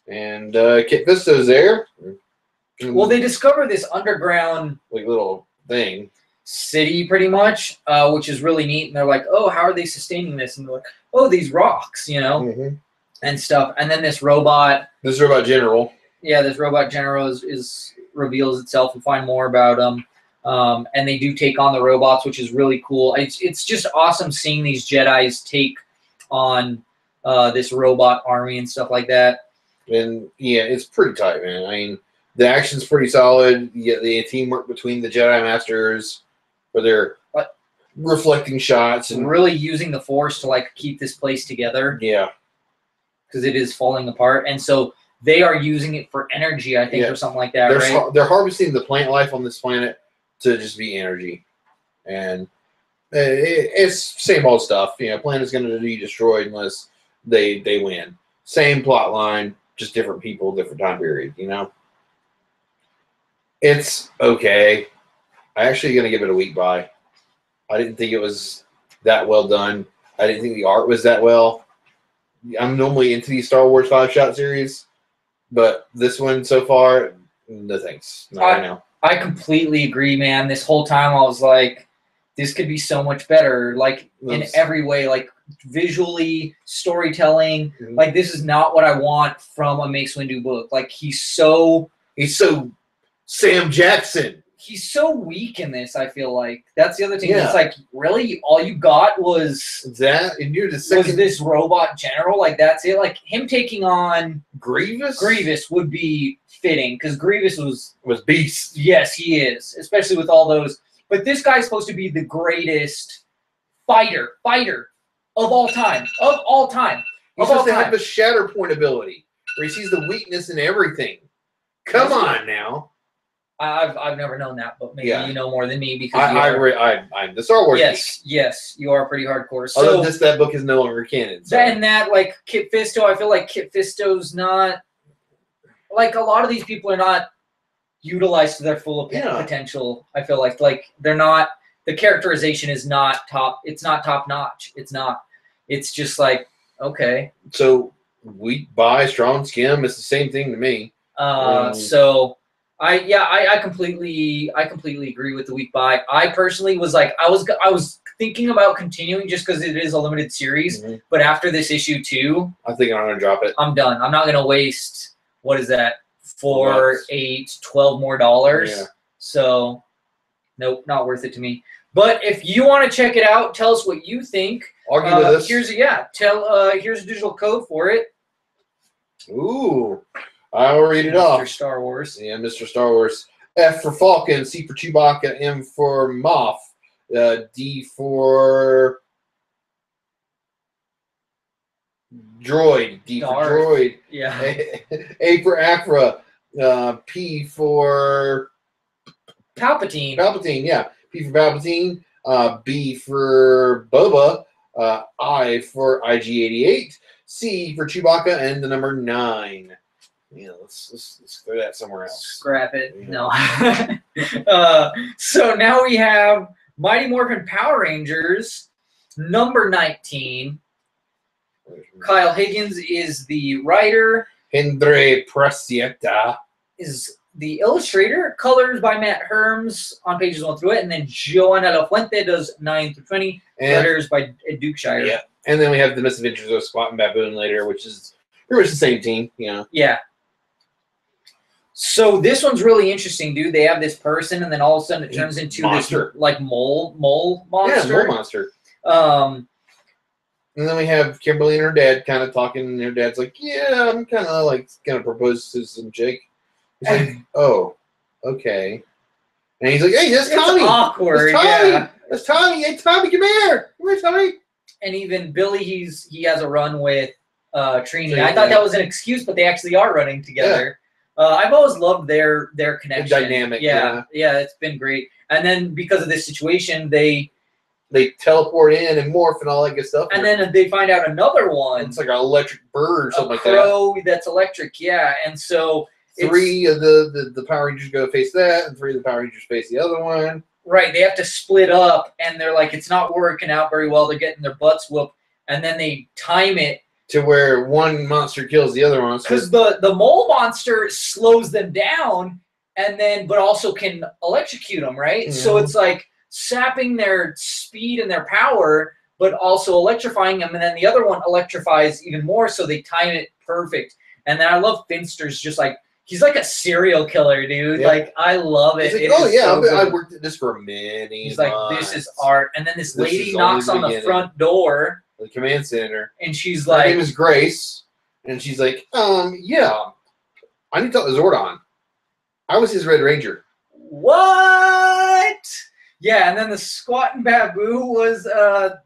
And Kit Fisto's there. Well, they discover this underground little thing. City, pretty much, which is really neat. And they're like, oh, how are they sustaining this? And they're like, oh, these rocks, you know, and stuff. And then this robot general. Yeah, this robot general is reveals itself. We find more about them. And they do take on the robots, which is really cool. It's just awesome seeing these Jedis take on this robot army and stuff like that. And, yeah, it's pretty tight, man. I mean, the action's pretty solid. You get the teamwork between the Jedi Masters where they're reflecting shots. And really using the Force to, like, keep this place together. Yeah. Because it is falling apart. And so they are using it for energy, I think, or something like that, right? They're harvesting the plant life on this planet to just be energy. And it's same old stuff. You know, planet's going to be destroyed unless they win. Same plot line, just different people, different time period, you know? It's okay. I'm actually going to give it a weak buy. I didn't think it was that well done. I didn't think the art was that well. I'm normally into these Star Wars 5-shot series, but this one so far, No thanks. Not right now. I completely agree, man. This whole time I was like, this could be so much better, like in every way, like visually, storytelling. Mm-hmm. Like this is not what I want from a Mace Windu book. Like he's so Sam Jackson. He's so weak in this. I feel like that's the other thing. Yeah. It's like really all you got was that, and you're the second. Was this robot general? Like that's it. Like him taking on Grievous. Grievous would be fitting because Grievous was beast. Yes, he is, especially with all those. But this guy's supposed to be the greatest fighter of all time. Of all time. He's supposed to have the Shatterpoint ability, where he sees the weakness in everything. Come on now. I've never known that, but maybe you know more than me because I'm the Star Wars geek. Yes, you are pretty hardcore. So that book is no longer canon. So. And that like Kit Fisto, I feel like Kit Fisto's not like a lot of these people are not utilized to their full potential. I feel like they're not. The characterization is not top. It's not top notch. It's not. It's just like okay. So weak buy, strong skim. It's the same thing to me. So. I completely agree with the weak buy. I personally was like I was thinking about continuing just because it is a limited series. Mm-hmm. But after this issue 2, I'm thinking I'm gonna drop it. I'm done. I'm not gonna waste what is that? $4, $8, $12 more dollars. Yeah. So nope, not worth it to me. But if you want to check it out, tell us what you think. Argue with us. Here's a digital code for it. Ooh. I'll read it off. Mr. Star Wars. Yeah, Mr. Star Wars. F for Falcon, C for Chewbacca, M for Moff, D for Droid, D for Droid. Yeah. A for Afra, P for Palpatine. Palpatine, yeah. P for Palpatine, B for Boba, I for IG-88, C for Chewbacca, and the number 9. Yeah, let's throw that somewhere else. Scrap it. Yeah. No. So now we have Mighty Morphin Power Rangers, number 19. Kyle Higgins is the writer. Hendry Prasieta is the illustrator. Colors by Matt Herms on pages 1 through 8. And then Joanna Lafuente does 9 through 20. And letters by Dukeshire. Yeah. And then we have The Misadventures of Squat and Baboon later, which is pretty much the same team. Yeah. So this one's really interesting, dude. They have this person, and then all of a sudden it turns into monster. This like mole monster. Yeah, mole monster. And then we have Kimberly and her dad kind of talking, and her dad's like, "Yeah, I'm kind of like gonna propose to some chick." He's like, "Oh, okay." And he's like, "Hey, that's Tommy." It's awkward. That's Tommy. Yeah. That's Tommy. Hey, Tommy, come here. Come here, Tommy. And even Billy, he has a run with Trini. I thought that was an excuse, but they actually are running together. Yeah. I've always loved their connection. The dynamic. Yeah, it's been great. And then because of this situation, they teleport in and morph and all that good stuff. And then they find out another one. It's like an electric bird or something like that. A crow that's electric, yeah. And so 3 of the Power Rangers go face that, and 3 of the Power Rangers face the other one. Right, they have to split up, and they're like, it's not working out very well. They're getting their butts whooped, and then they time it to where one monster kills the other one. Because the mole monster slows them down, and then but also can electrocute them, right? Mm-hmm. So it's like sapping their speed and their power, but also electrifying them, and then the other one electrifies even more, so they time it perfect. And then I love Finster's just like, he's like a serial killer, dude. Yeah. Like, I love it. He's like, oh, yeah, so I worked at this for many He's months. like, this is art. And then this lady knocks on the front door. The command center. And she's like... Her name is Grace. And she's like, yeah, I need to talk to Zordon. I was his Red Ranger. What? Yeah, and then the Squat and Babu was... the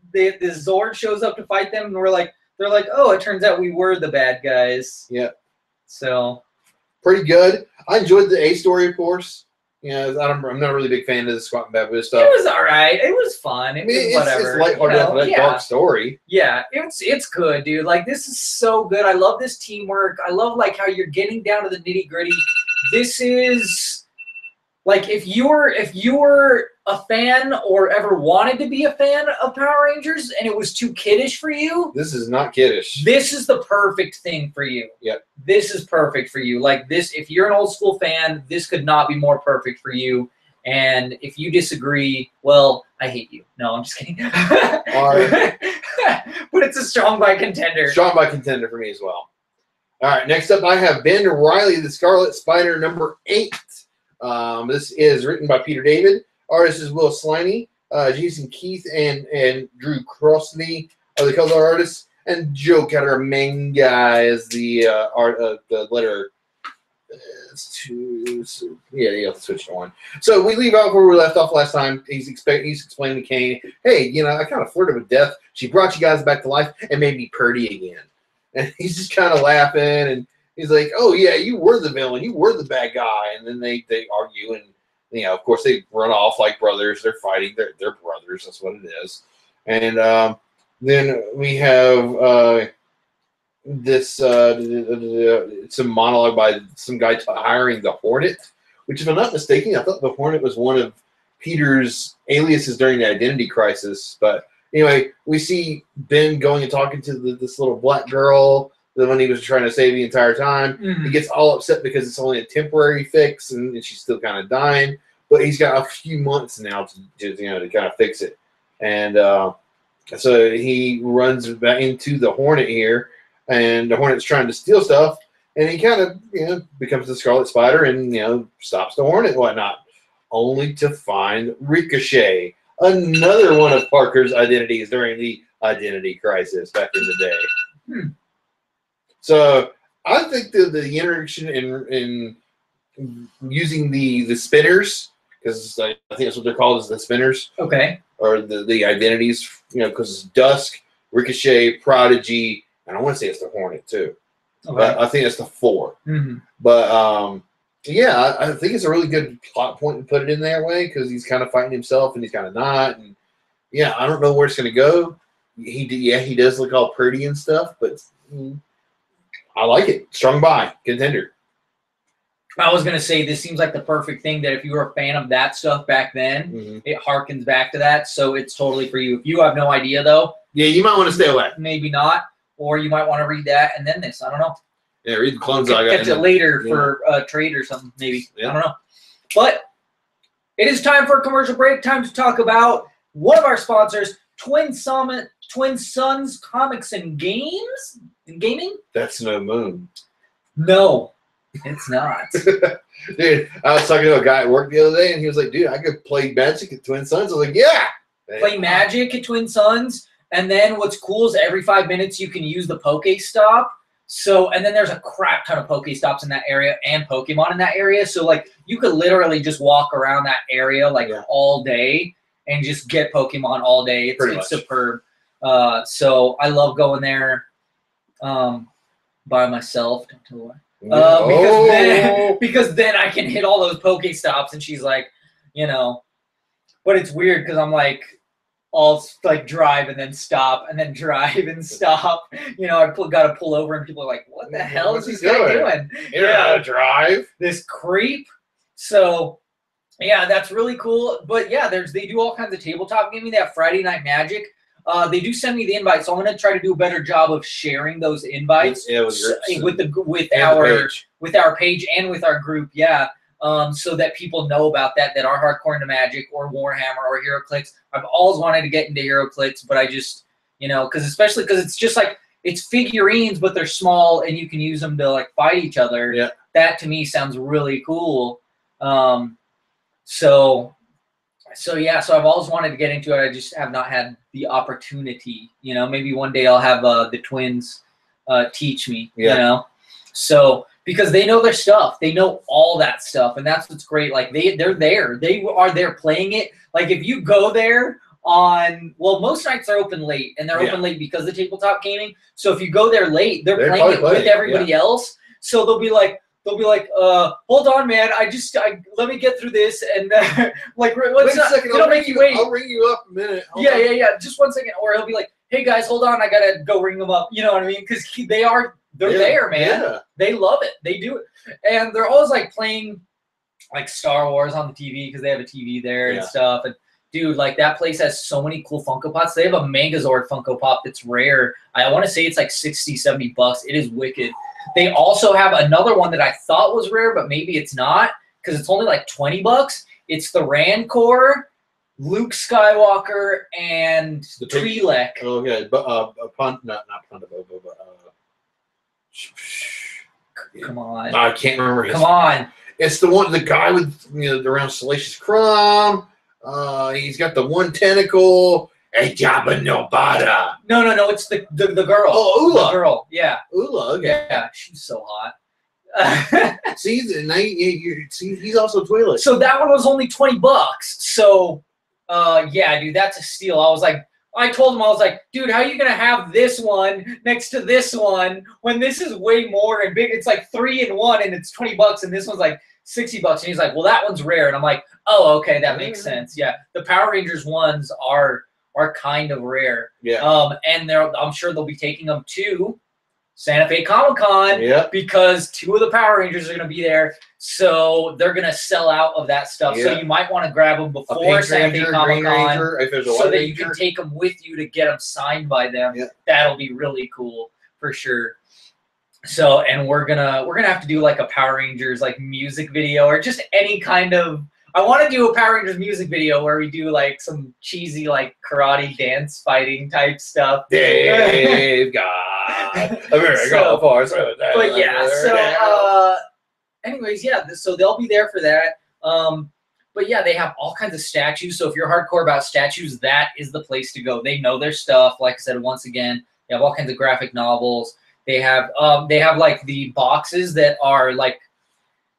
Zord shows up to fight them, and they're like, oh, it turns out we were the bad guys. Yeah. So... Pretty good. I enjoyed the A story, of course. You know, I'm not a really big fan of the Squat and Babu stuff. It was all right. It was fun. It was whatever. It's lighthearted, dark story. Yeah, it's good, dude. Like, this is so good. I love this teamwork. I love, like, how you're getting down to the nitty-gritty. This is Like if you were a fan or ever wanted to be a fan of Power Rangers and it was too kiddish for you, This is not kiddish. this is the perfect thing for you. Yep. This is perfect for you. Like this, if you're an old school fan, this could not be more perfect for you. And if you disagree, well, I hate you. No, I'm just kidding. But it's a strong by contender. Strong by contender for me as well. All right, next up I have Ben Reilly, the Scarlet Spider, number 8. This is written by Peter David. Artist is Will Sliney. Jason Keith and Drew Crossley are the color artists. And Joe Caramanga is the the letter. Yeah, switch to one. So we leave out where we left off last time. He's explaining to Kane, hey, you know, I kind of flirted with death. She brought you guys back to life and made me pretty again. And he's just kind of laughing, and he's like, oh yeah, you were the villain, you were the bad guy. And then they argue, and you know, of course they run off like brothers. They're fighting. They're brothers. That's what it is. And then we have this it's a monologue by some guy hiring the Hornet, which, if I'm not mistaken, I thought the Hornet was one of Peter's aliases during the Identity Crisis. But anyway, we see Ben going and talking to this little black girl, the one he was trying to save the entire time. Mm-hmm. He gets all upset because it's only a temporary fix, and she's still kind of dying. But he's got a few months now to kind of fix it. And so he runs back into the Hornet here, and the Hornet's trying to steal stuff, and he kind of becomes the Scarlet Spider and stops the Hornet and whatnot, only to find Ricochet, another one of Parker's identities during the Identity Crisis back in the day. So I think the interaction in using the spinners, because I think that's what they're called, is the spinners. Okay. Or the identities, because it's Dusk, Ricochet, Prodigy, and I want to say it's the Hornet too. Okay. But I think it's the 4. Mm-hmm. But yeah, I think it's a really good plot point to put it in that way, because he's kind of fighting himself and he's kind of not. And yeah, I don't know where it's going to go. He does look all pretty and stuff, but I like it. Strong by contender. I was going to say, this seems like the perfect thing that if you were a fan of that stuff back then, it harkens back to that. So it's totally for you. If you have no idea, though. Yeah, you might want to stay away. Maybe not. Or you might want to read that and then this. I don't know. Yeah, read the Clone Saga. Catch it later for a trade or something, maybe. Yeah. I don't know. But it is time for a commercial break. Time to talk about one of our sponsors, Twin Suns Comics and Games. Gaming? That's no moon. No. It's not. Dude, I was talking to a guy at work the other day, and he was like, dude, I could play Magic at Twin Suns. I was like, yeah. Play Magic at Twin Suns, and then what's cool is every 5 minutes you can use the Pokestop. So, and then there's a crap ton of Pokestops in that area and Pokemon in that area. So, like, you could literally just walk around that area, like, all day and just get Pokemon all day. It's superb. So, I love going there by myself. Don't tell why. Because then I can hit all those Pokestops, and she's like, but it's weird because I'm like, I'll like drive and then stop and then drive and stop. I got to pull over, and people are like, what the hell is this guy doing? Yeah, drive. This creep. So, yeah, that's really cool. But yeah, they do all kinds of tabletop gaming. They have Friday Night Magic. They do send me the invite, so I'm going to try to do a better job of sharing those invites with our page and with our group. Yeah, so that people know about that are hardcore into Magic or Warhammer or HeroClix. I've always wanted to get into HeroClix, but I just because it's just like it's figurines, but they're small and you can use them to like fight each other. Yeah, that to me sounds really cool. So I've always wanted to get into it. I just have not had the opportunity. Maybe one day I'll have the twins teach me. So because they know their stuff, they know all that stuff, and that's what's great. Like they're there. They are there playing it. Like if you go there most nights are open late, and they're open late because of the tabletop gaming. So if you go there late, they're playing it with everybody else. So they'll be like, hold on, man. Let me get through this, and like, what's up? I'll make you wait. I'll ring you up in a minute. Yeah. Just 1 second. Or he'll be like, hey guys, hold on. I gotta go ring them up. You know what I mean? Because they're there, man. Yeah. They love it. They do it, and they're always like playing. like Star Wars on the TV because they have a TV there and Yeah. stuff. And dude, like that place has so many cool Funko Pops. They have a Megazord Funko Pop that's rare. I want to say it's like $60-$70. It is wicked. They also have another one that I thought was rare, but maybe it's not because it's only like $20. It's the Rancor, Luke Skywalker, and The pig- Twi'lek. Okay, but not Pondabobo, but Come on. I can't remember his. Come on. It's the guy with around Salacious Crumb. He's got the one tentacle. Hey, Jabba no Bada. No. It's the girl. Oh, Ula. The girl. Yeah. Ula, okay. Yeah. She's so hot. See, now see, he's also Twi'lek. So that one was only $20. So, yeah, dude, that's a steal. I told him, I was like, dude, how are you going to have this one next to this one when this is way more and big? It's like 3 in 1 and it's $20 and this one's like $60. And he's like, well, that one's rare. And I'm like, oh, okay, that makes sense. Yeah, the Power Rangers ones are kind of rare. Yeah. And I'm sure they'll be taking them to Santa Fe Comic-Con because 2 of the Power Rangers are going to be there. So they're going to sell out of that stuff. So you might want to grab them before Santa Fe Comic-Con so that you can take them with you to get them signed by them. Yeah. That'll be really cool for sure. So, and we're gonna have to do like a Power Rangers like music video or just any kind of. I want to do a Power Rangers music video where we do like some cheesy like karate dance fighting type stuff. They've got America for but yeah, so anyways, yeah, so they'll be there for that. But yeah, they have all kinds of statues. So if you're hardcore about statues, that is the place to go. They know their stuff. Like I said, once again, they have all kinds of graphic novels. They have like the boxes that are like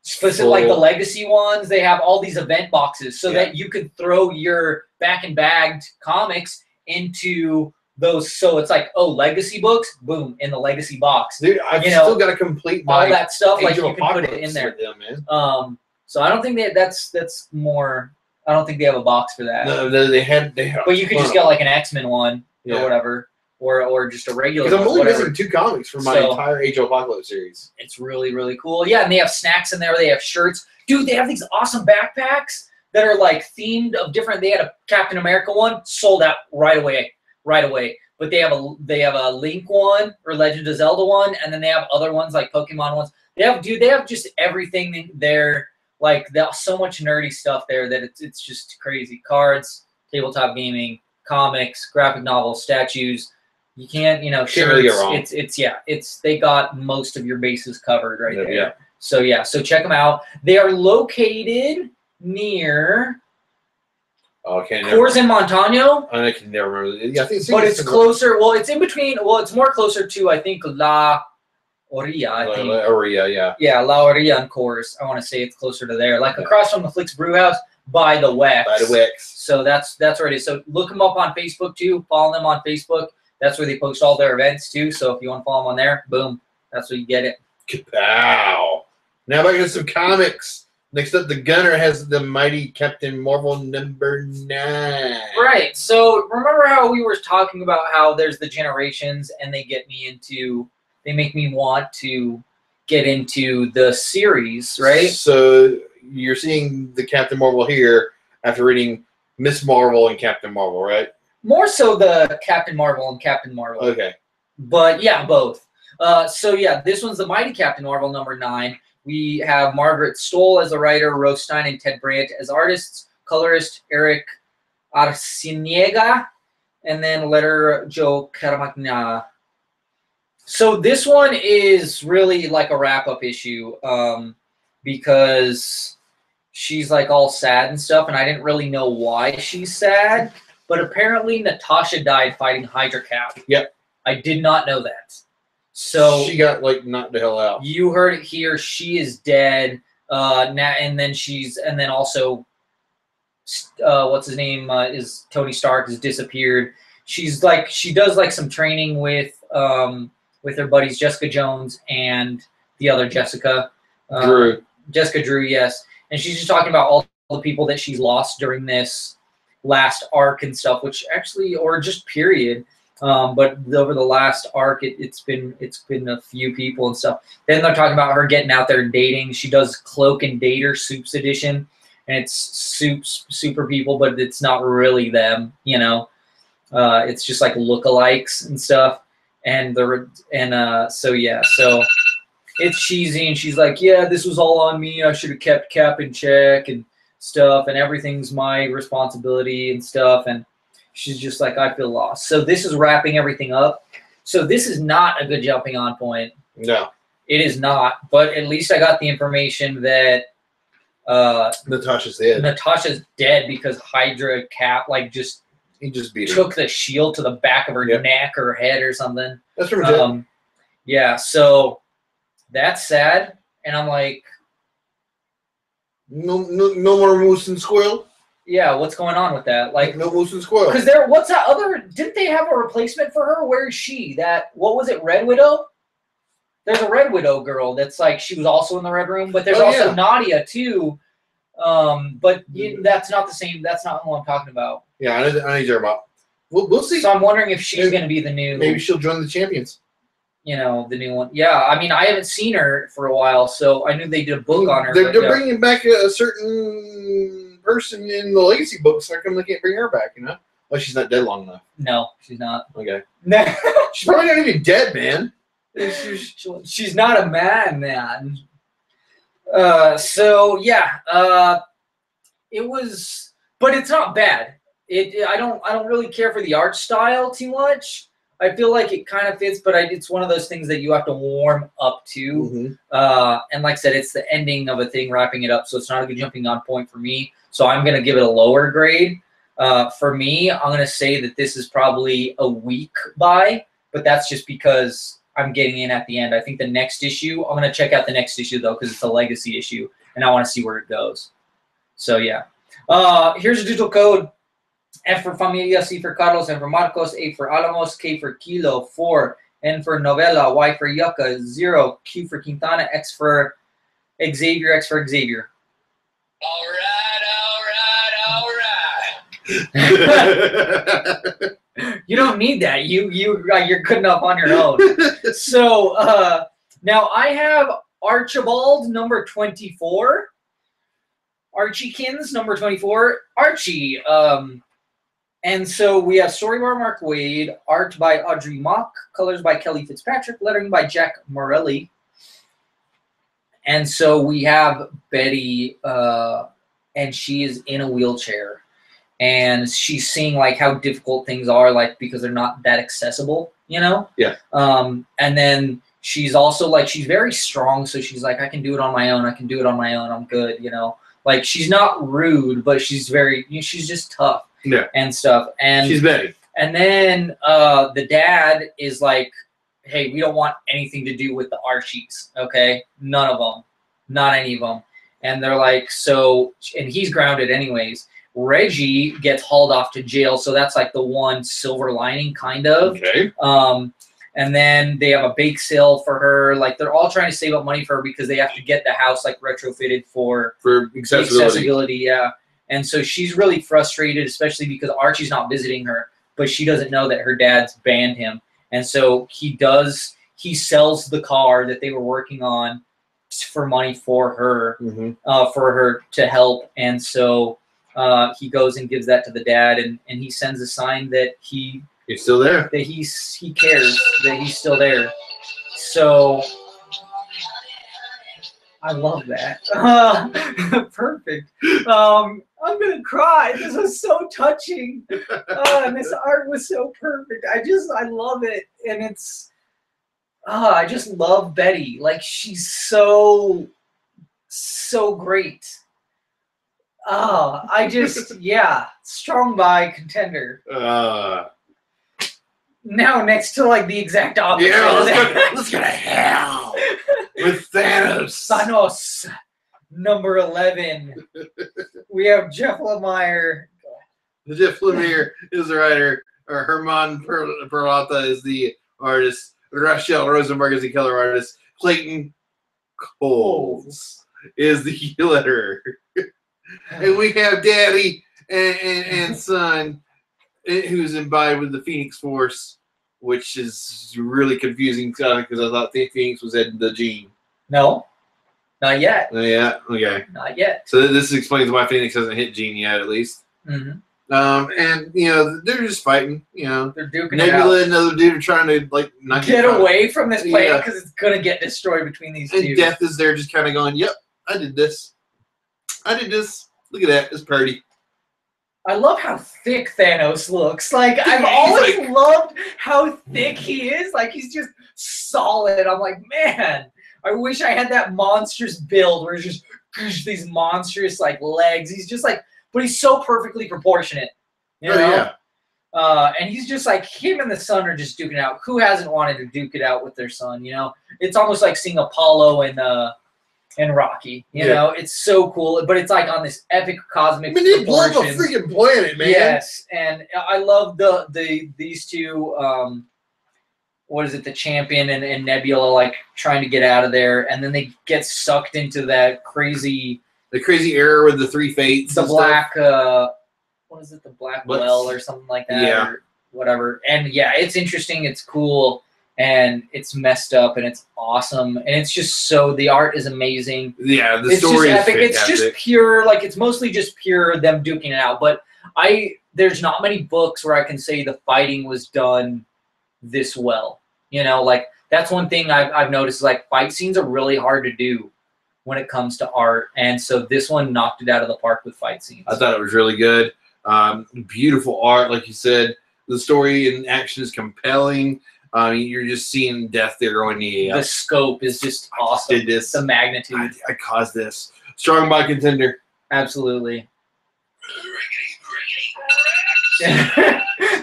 specific, like the legacy ones. They have all these event boxes so that you can throw your back and bagged comics into those. So it's like, oh, legacy books, boom, in the legacy box. Dude, I've still got to complete all that stuff. Like you can put it in there. Them, man. So I don't think that's more. I don't think they have a box for that. No, they have. But you could just get like an X-Men one or whatever. Or just a regular. Because I'm only missing 2 comics from my entire Age of Apocalypse series. It's really, really cool. Yeah, and they have snacks in there. They have shirts. Dude, they have these awesome backpacks that are like themed of different. They had a Captain America one, sold out right away. But they have a Link one or Legend of Zelda one, and then they have other ones like Pokemon ones. They have just everything there. Like so much nerdy stuff there that it's just crazy. Cards, tabletop gaming, comics, graphic novels, statues. You can't, Can't really go wrong. It's they got most of your bases covered right there. Yeah. So check them out. They are located near Coors and Montano. I can never remember. Yeah, I think it's closer. Well, it's in between. Well, it's more closer to I think La Orilla. I think. La Orilla, yeah. Yeah, La Orilla and Coors. I want to say it's closer to there, like across from the Flicks Brew House by the Wex. By the Wex. So that's where it is. So look them up on Facebook too. Follow them on Facebook. That's where they post all their events too. So if you want to follow them on there, boom, that's where you get it. Kapow! Now back to some comics. Next up, the Gunner has the Mighty Captain Marvel #9. Right. So remember how we were talking about how there's the generations and they make me want to get into the series, right? So you're seeing the Captain Marvel here after reading Miss Marvel and Captain Marvel, right? More so the Captain Marvel and Captain Marvel. Okay. But yeah, both. So yeah, this one's the Mighty Captain Marvel #9. We have Margaret Stoll as a writer, Rose Stein and Ted Brandt as artists, colorist Eric Arciniega, and then letter Joe Caramagna. So this one is really like a wrap-up issue because she's like all sad and stuff, and I didn't really know why she's sad. But apparently Natasha died fighting Hydra Cap. Yep. I did not know that. So she got like knocked the hell out. You heard it here. She is dead. And then also what's his name is Tony Stark has disappeared. She does like some training with her buddies Jessica Jones and the other Jessica Drew. Jessica Drew, yes. And she's just talking about all the people that she's lost during this last arc and stuff, which actually, or just period. But over the last arc, it's been a few people and stuff. Then they're talking about her getting out there and dating. She does Cloak and Dater Soups edition, and it's super people, but it's not really them. You know, it's just like lookalikes and stuff. So yeah, so it's cheesy, and she's like, yeah, this was all on me. I should have kept Cap in check and stuff, and everything's my responsibility and stuff. And she's just like, I feel lost. So this is wrapping everything up. So this is not a good jumping on point. No. It is not. But at least I got the information that Natasha's dead. Natasha's dead because Hydra Cap he just beat her. Took the shield to the back of her neck or head or something. That's pretty good. Yeah, so that's sad. And I'm like, no more moose and squirrel. Yeah, what's going on with that? Like, no moose and squirrel. Because what's that other? Didn't they have a replacement for her? Where is she? What was it? Red Widow. There's a Red Widow girl that's like she was also in the Red Room, but there's also Nadia too. But that's not the same. That's not who I'm talking about. Yeah, I know you're about. We'll see. So I'm wondering if she's going to be the new. Maybe she'll join the Champions. You know, the new one. Yeah, I mean, I haven't seen her for a while, so I knew they did a book on her. They're bringing back a certain person in the Legacy books. How come they can't bring her back? You know? Oh, she's not dead long enough. No, she's not. Okay. She's probably not even dead, man. She's not a man. So yeah, it was, but it's not bad. I don't really care for the art style too much. I feel like it kind of fits, but it's one of those things that you have to warm up to. And like I said, it's the ending of a thing, wrapping it up, so it's not a good jumping on point for me. So I'm going to give it a lower grade. For me, I'm going to say that this is probably a weak buy, but that's just because I'm getting in at the end. I think the next issue, I'm going to check out the next issue, though, because it's a legacy issue, and I want to see where it goes. So, yeah. Here's a digital code. F for Familia, C for Carlos, M for Marcos, A for Alamos, K for Kilo, 4, N for Novella, Y for Yucca, 0, Q for Quintana, X for Xavier, X for Xavier. All right. You don't need that. You're good enough on your own. So now I have Archibald number 24, Archiekins number 24, Archie. And so we have story by Mark Waid, art by Audrey Mock, colors by Kelly Fitzpatrick, lettering by Jack Morelli. And so we have Betty, and she is in a wheelchair. And she's seeing like how difficult things are, like because they're not that accessible, you know? Yeah. And then she's also like, she's very strong, so she's like, I can do it on my own. I can do it on my own. I'm good, you know? Like she's not rude, but she's she's just tough. Yeah. And stuff. And she's Betty. And then the dad is like, hey, we don't want anything to do with the Archies, okay? None of them. Not any of them. And they're like, so, and he's grounded anyways. Reggie gets hauled off to jail, so that's like the one silver lining, kind of. Okay. And then they have a bake sale for her. Like, they're all trying to save up money for her because they have to get the house, like, retrofitted for accessibility, yeah. And so she's really frustrated, especially because Archie's not visiting her, but she doesn't know that her dad's banned him. And so he sells the car that they were working on for money for her, for her to help. And so he goes and gives that to the dad, and he sends a sign that he's still there, that he cares, that he's still there. So I love that. Perfect. I'm gonna cry. This was so touching. And this art was so perfect. I love it. And it's I just love Betty. Like, she's so great. Yeah, strong buy contender. Now next to like the exact opposite. Yeah, let's go to hell with Thanos. Thanos, number 11. We have Jeff Lemire. Jeff Lemire is the writer. Or Herman Peralta is the artist. Rachel Rosenberg is the color artist. Clayton Coles is the letterer. And we have Daddy and son, who's imbibed with the Phoenix Force. which is really confusing because I thought Phoenix was Ed the Gene. No, not yet. Yeah, okay. Not yet. So this explains why Phoenix hasn't hit Gene yet, at least. Mm-hmm. And they're just fighting. They're duking it Nebula out. and another dude are trying to not Get away from this planet Yeah. because it's gonna get destroyed between these two. And Death is there, just kind of going, "Yep, I did this. I did this. Look at that. It's pretty." I love how thick Thanos looks. Like, I've He's always like- loved how thick he is. Like, he's just solid. I'm like, man, I wish I had that monstrous build where it's just these monstrous, like, legs. He's just like, but he's so perfectly proportionate. You know? Yeah. And he's just like, him and the son are just duking it out. Who hasn't wanted to duke it out with their son, It's almost like seeing Apollo and Rocky, you know, it's so cool, but it's like on this epic cosmic. They blow up a freaking planet, man. Yes, and I love these two. What is it? The Champion and Nebula, like trying to get out of there, and then they get sucked into that crazy. The crazy era with the three fates. The and black. stuff. What is it? The black well or something like that. Yeah. Or whatever. And yeah, it's interesting. It's cool. And it's messed up, and it's awesome, and it's just the art is amazing. Yeah, the It's story just is epic. It's fantastic. just pure, like it's mostly just pure them duking it out. But there's not many books where I can say the fighting was done this well. Like that's one thing I've noticed. Like fight scenes are really hard to do when it comes to art, and so this one knocked it out of the park with fight scenes. I thought it was really good. Beautiful art, like you said. The story and action is compelling. You're just seeing Death there going, The scope is just awesome. Did this. The magnitude. I caused this. Strong by contender. Absolutely.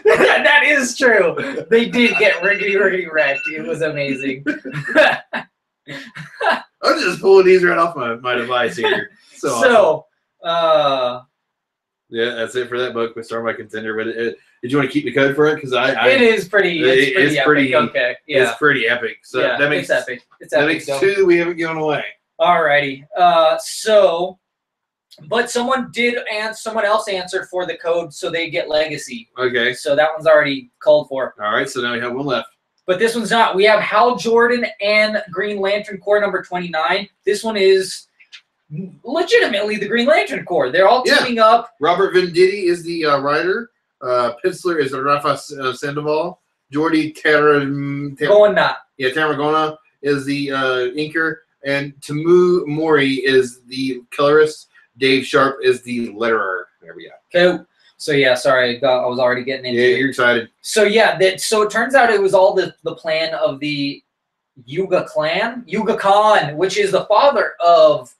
That is true. They did get riggedy wrecked. It was amazing. I'm just pulling these right off my device here. So awesome. Yeah, that's it for that book with Strong by Contender. But did you want to keep the code for it? Because it is pretty. It's pretty epic. Okay. Yeah. It's pretty epic. So yeah, that makes it's epic. That makes two that we haven't given away. Alrighty. But someone else answered for the code, so they get Legacy. Okay. So that one's already called for. All right. So now we have one left. But this one's not. We have Hal Jordan and Green Lantern Corps number 29. This one is legitimately the Green Lantern Corps. They're all teaming up. Robert Venditti is the writer. Penciler is Rafa Sandoval. Jordi Tarragona is the inker. And Tamu Mori is the colorist. Dave Sharp is the letterer. There we go. Okay. So yeah, sorry, I was already getting into it. Yeah, you're excited. So yeah, so it turns out it was all the plan of the Yuga clan, Yuga Khan, which is the father of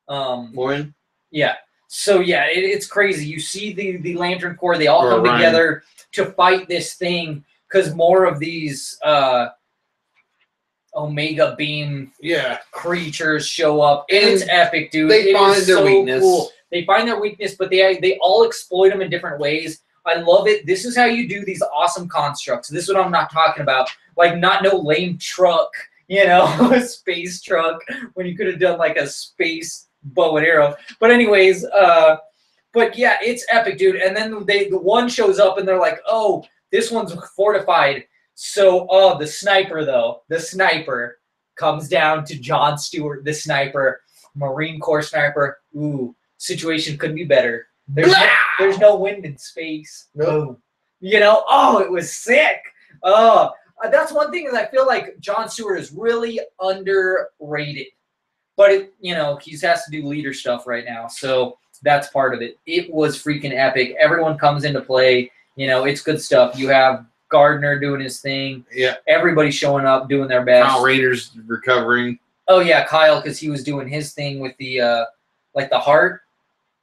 Lauren? Yeah. So yeah, it's crazy. You see the Lantern Corps, they all come together to fight this thing because more of these Omega Beam creatures show up. And it's epic, dude. They find their weakness. Cool. They find their weakness, but they all exploit them in different ways. I love it. This is how you do these awesome constructs. This is what I'm not talking about. Like, not no lame truck, a space truck, when you could have done like a space bow and arrow. But anyways, but yeah, it's epic, dude. And then the one shows up and they're like, oh, this one's fortified. So, the sniper comes down to John Stewart, the sniper, Marine Corps sniper. Ooh, situation couldn't be better. There's no wind in space. No. It was sick. That's one thing is I feel like John Stewart is really underrated. But, he has to do leader stuff right now. So that's part of it. It was freaking epic. Everyone comes into play. It's good stuff. You have Gardner doing his thing. Yeah. Everybody showing up, doing their best. Kyle Rayner's recovering. Oh, yeah, Kyle, because he was doing his thing with the, the heart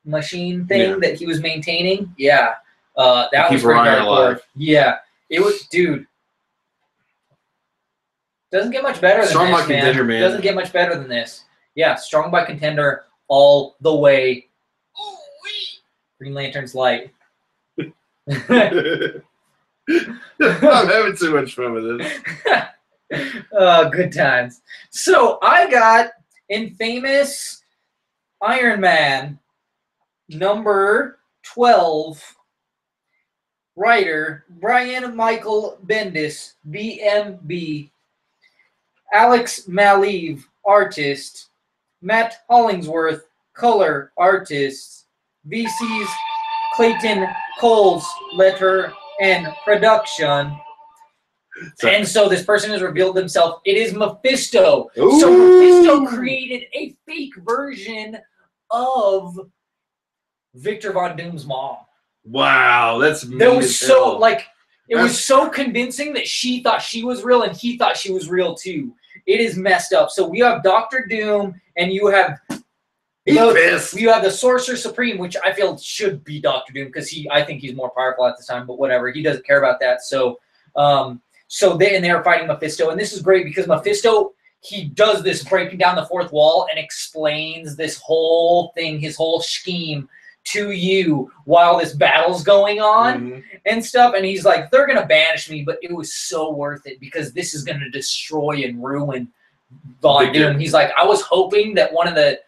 machine thing that he was maintaining. Yeah. That was pretty hardcore. Yeah. It was, dude. Doesn't get much better than Strong this, by contender, man. Doesn't get much better than this. Yeah, strong by contender all the way. Green Lantern's light. I'm having too much fun with this. Good times. So I got Infamous Iron Man number 12. Writer, Brian Michael Bendis, BMB. Alex Maliv, artist. Matt Hollingsworth, color artist. VC's Clayton Coles, letter and production. And so this person has revealed himself. It is Mephisto. Ooh. So Mephisto created a fake version of Victor Von Doom's mom. Wow, that's That mean was as so hell. like it was so convincing that she thought she was real and he thought she was real too. It is messed up. So we have Doctor Doom and you have you have the Sorcerer Supreme, which I feel should be Doctor Doom because I think he's more powerful at this time, but whatever. He doesn't care about that. So they are fighting Mephisto, and this is great because Mephisto, he does this breaking down the fourth wall and explains this whole thing, his whole scheme to you while this battle's going on and stuff. And he's like, they're gonna banish me, but it was so worth it because this is gonna destroy and ruin Von Doom. He's like, I was hoping that one of the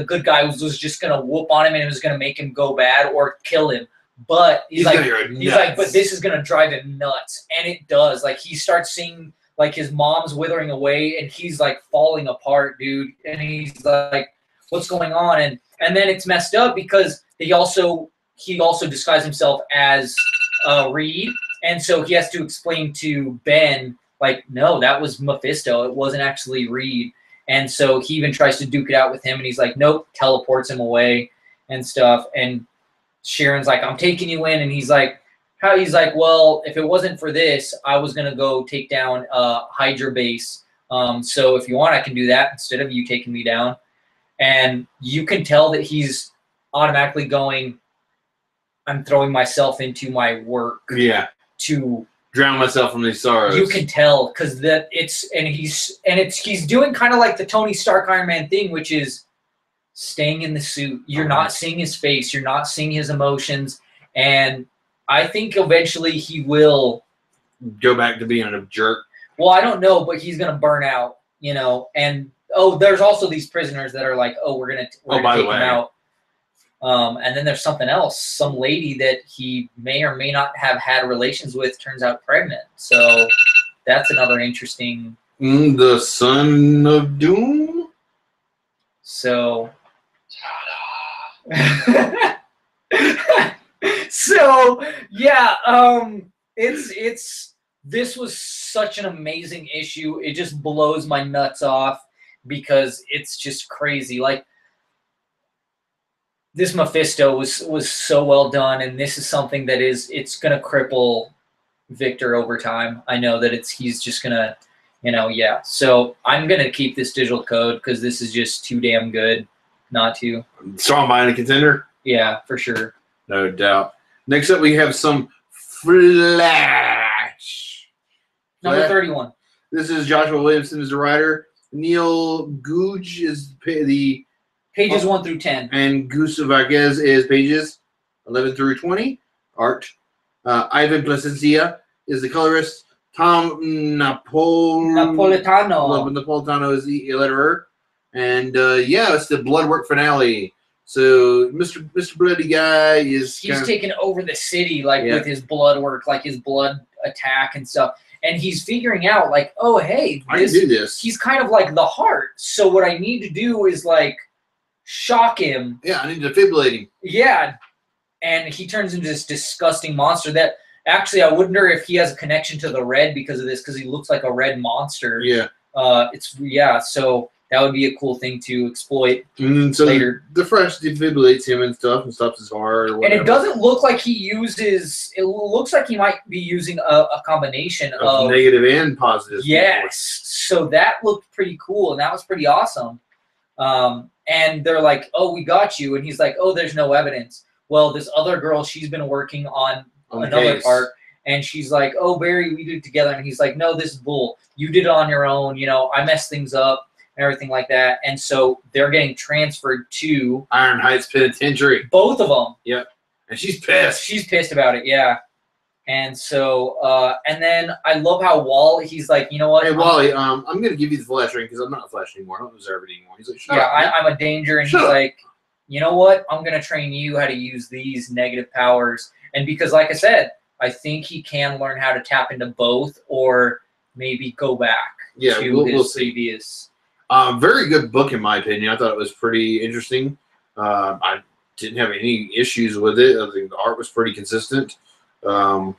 good guys was just gonna whoop on him and it was gonna make him go bad or kill him. But he's like, but this is gonna drive him nuts, and it does. Like he starts seeing like his mom's withering away, and he's like falling apart, dude. And he's like, what's going on? And then it's messed up because he also disguised himself as Reed, and so he has to explain to Ben like, no, that was Mephisto. It wasn't actually Reed. And so he even tries to duke it out with him, and he's like, nope, teleports him away and stuff. And Sharon's like, I'm taking you in, and he's like, how? He's like, well, if it wasn't for this, I was gonna go take down Hydra base. So if you want, I can do that instead of you taking me down. And you can tell that he's automatically going, I'm throwing myself into my work. Yeah. To drown myself from these sorrows. You can tell because he's doing kind of like the Tony Stark Iron Man thing, which is staying in the suit. You're not seeing his face. You're not seeing his emotions. And I think eventually he will go back to being a jerk. Well, I don't know, but he's going to burn out, you know. And, there's also these prisoners that are like, we're going to take him out. And then there's something else. Some lady that he may or may not have had relations with turns out pregnant. So that's another interesting. The Son of Doom? So. So, yeah, this was such an amazing issue. It just blows my nuts off because it's just crazy. Like, this Mephisto was so well done, and this is something that it's going to cripple Victor over time. I know that he's just going to, yeah. So I'm going to keep this digital code because this is just too damn good not to. Strong minded contender? Yeah, for sure. No doubt. Next up, we have some Flash. Number 31. This is Joshua Williamson as the writer. Neil Googe is the pages 1 through 10. And Gus Vargas is pages 11 through 20. Art. Ivan Placencia is the colorist. Tom Napolitano is the letterer. And it's the Bloodwork finale. So Mr. Bloody Guy he's taken over the city with his blood work, like his blood attack and stuff. And he's figuring out like, oh hey, I can do this. He's kind of like the heart. So what I need to do is like shock him. Yeah, I need to defibrillate him. Yeah. And he turns into this disgusting monster that actually I wonder if he has a connection to the Red because of this, because he looks like a red monster. Yeah. So that would be a cool thing to exploit later. The Fresh defibrillates him and stuff and stops his heart or whatever. And it doesn't look like he uses. It looks like he might be using a combination of negative and positive. Yes. So that looked pretty cool, and that was pretty awesome. And they're like, "Oh, we got you," and he's like, "Oh, there's no evidence." Well, this other girl, she's been working on another part, and she's like, "Oh, Barry, we did it together," and he's like, "No, this is bull. You did it on your own. I messed things up." And everything like that. And so they're getting transferred to Iron Heights Penitentiary. Both of them. Yep. And she's pissed. She's pissed about it, yeah. And so, and then I love how Wally, he's like, you know what? Hey, Wally, I'm going to give you the Flash ring because I'm not a Flash anymore. I don't deserve it anymore. He's like, shut up. I'm a danger. And he's like, you know what? I'm going to train you how to use these negative powers. And because, like I said, I think he can learn how to tap into both, or maybe go back to we'll his see. previous. Very good book in my opinion. I thought it was pretty interesting. I didn't have any issues with it. I think the art was pretty consistent. And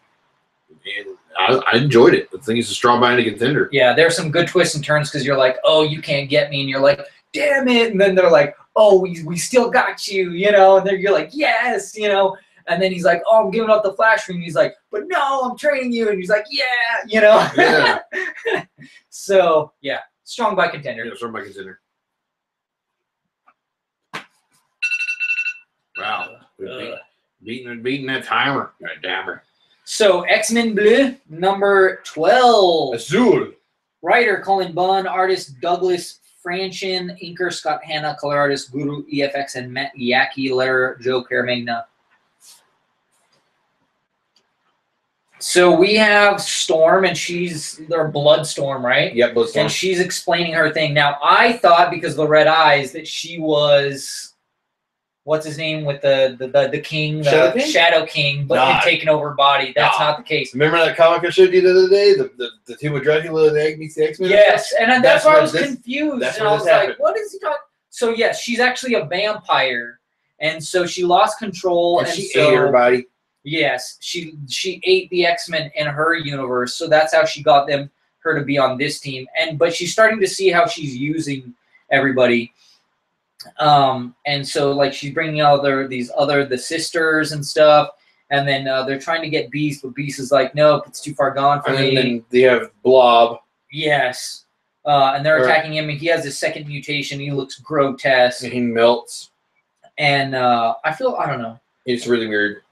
I enjoyed it. I think he's a strong minded contender. Yeah, there's some good twists and turns because you're like, oh, you can't get me, and you're like, damn it, and then they're like, oh, we still got you, you know, and then you're like, yes, you know, and then he's like, oh, I'm giving up the flash ring, and he's like, but no, I'm training you, and he's like, yeah, you know. Yeah. So yeah, strong by contender. Yeah, strong by contender. Wow, beating that timer. God damn her. So X-Men Bleu number 12. Azul. Writer Colin Bunn, artist Douglas Franchin, inker Scott Hanna, color artist Guru EFX, and Matt Yaki, letterer Joe Caramagna. So we have Storm, and she's their Bloodstorm, right? Yep, Bloodstorm. And she's explaining her thing. Now, I thought because of the red eyes that she was, what's his name with the king, the Shadow King, but had taken over her body. That's not the case. Remember that comic I showed you the other day? The team with Dracula and Egg meets the X-Men? Yes, and that's why I was confused. That's and I was like, what is he talking? So, yes, she's actually a vampire. And so she lost control. And she ate everybody. Yes, she ate the X-Men in her universe. So that's how she got her to be on this team. But she's starting to see how she's using everybody. And so like she's bringing out the sisters and stuff, and then they're trying to get Beast, but Beast is like, nope, it's too far gone for me. And then they have Blob. Yes, and they're attacking him, and he has his second mutation. He looks grotesque. And he melts. And I don't know. It's really weird.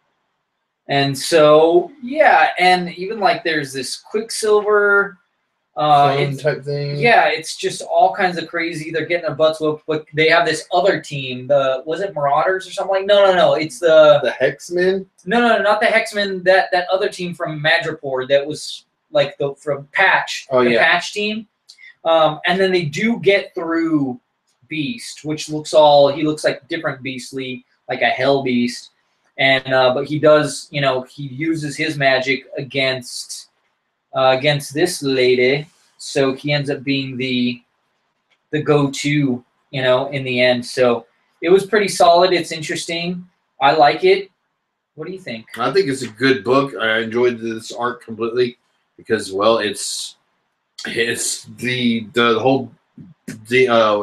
And so yeah, and even like there's this Quicksilver. Type thing. Yeah, it's just all kinds of crazy. They're getting their butts whooped, but they have this other team. Was it Marauders or something like? No. It's the Hexmen. No, not the Hexmen. That other team from Madripoor that was like from Patch. Oh, the Patch team. And then they do get through Beast, which he looks like different Beastly, like a Hell Beast, and but he does, he uses his magic against this lady, so he ends up being the go-to, in the end. So it was pretty solid. It's interesting. I like it. What do you think? I think it's a good book. I enjoyed this art completely because, well, it's the whole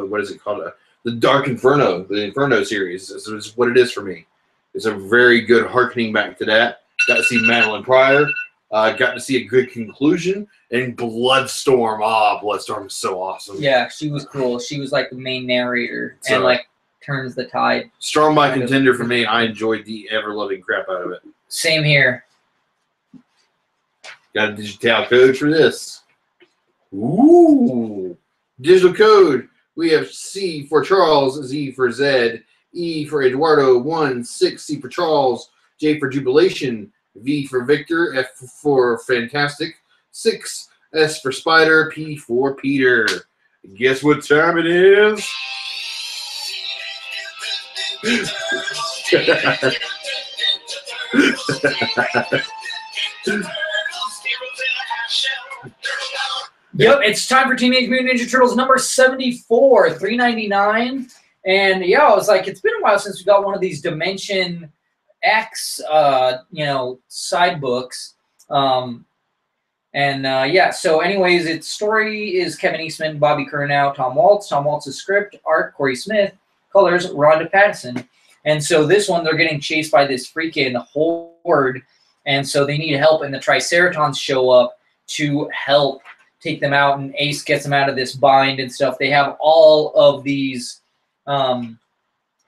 what is it called? The Dark Inferno, the Inferno series. Is what it is for me. It's a very good harkening back to that. Got to see Madeline Pryor. Got to see a good conclusion, and Bloodstorm. Bloodstorm is so awesome. Yeah, she was cool. She was like the main narrator and like turns the tide. Strong by contender for me. I enjoyed the ever-loving crap out of it. Same here. Got a digital code for this. Ooh. Digital code. We have C for Charles, Z for Zed, E for Eduardo, 1, 6, C for Charles, J for Jubilation, V for Victor, F for Fantastic, 6, S for Spider, P for Peter. Guess what time it is? Yep, it's time for Teenage Mutant Ninja Turtles number 74, $3.99. And yeah, I was like, it's been a while since we got one of these Dimension X, side books. Yeah, so anyways, its story is Kevin Eastman, Bobby Curnow, Tom Waltz. Tom Waltz's script, art, Corey Smith, colors, Rhonda Pattison. And so this one, they're getting chased by this freaking horde, and so they need help, and the Triceratons show up to help take them out, and Ace gets them out of this bind and stuff. They have all of these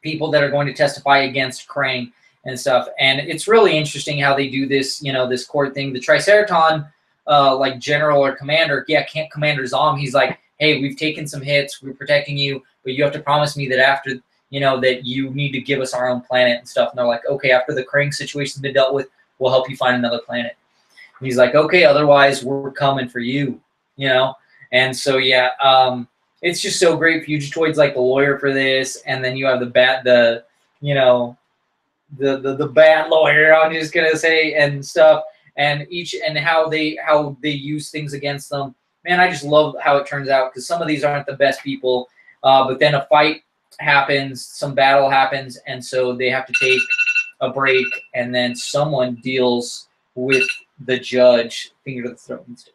people that are going to testify against Krang and stuff, and it's really interesting how they do this, this court thing. The Triceraton, like general or commander, Commander Zom, he's like, hey, we've taken some hits, we're protecting you, but you have to promise me that after, that you need to give us our own planet and stuff. And they're like, okay, after the Krang situation's been dealt with, we'll help you find another planet. And he's like, okay, otherwise we're coming for you, And so, yeah, it's just so great. Fugitoid's like the lawyer for this, and then you have the bad lawyer, I'm just gonna say, and stuff. and how they use things against them. Man, I just love how it turns out because some of these aren't the best people, but then a fight happens, some battle happens, and so they have to take a break, and then someone deals with the judge, finger to the throat and stuff.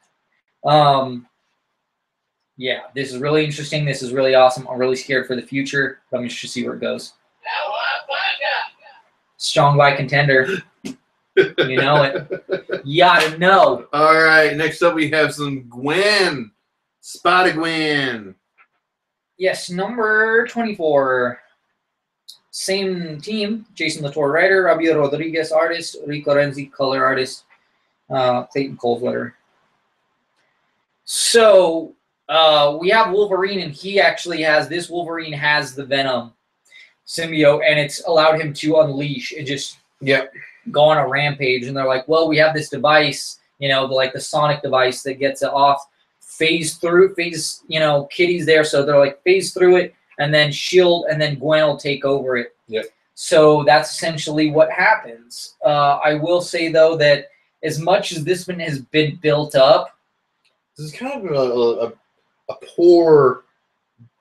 Yeah, this is really interesting. This is really awesome. I'm really scared for the future. But I'm just to see where it goes. Strong by contender. You know it. You gotta know. All right, next up we have some Gwen. Spider-Gwen. Yes, number 24. Same team. Jason Latour, writer. Rabio Rodriguez, artist. Rico Renzi, color artist. Clayton Cole's letter. So we have Wolverine, and he actually has this. Wolverine has the Venom symbiote, and it's allowed him to unleash and just go on a rampage. And they're like, well, we have this device, you know, like the Sonic device that gets it off. You know, Kitty's there, so they're like, phase through it, and then Shield, and then Gwen will take over it. Yep. So that's essentially what happens. I will say though that as much as this one has been built up, this is kind of a poor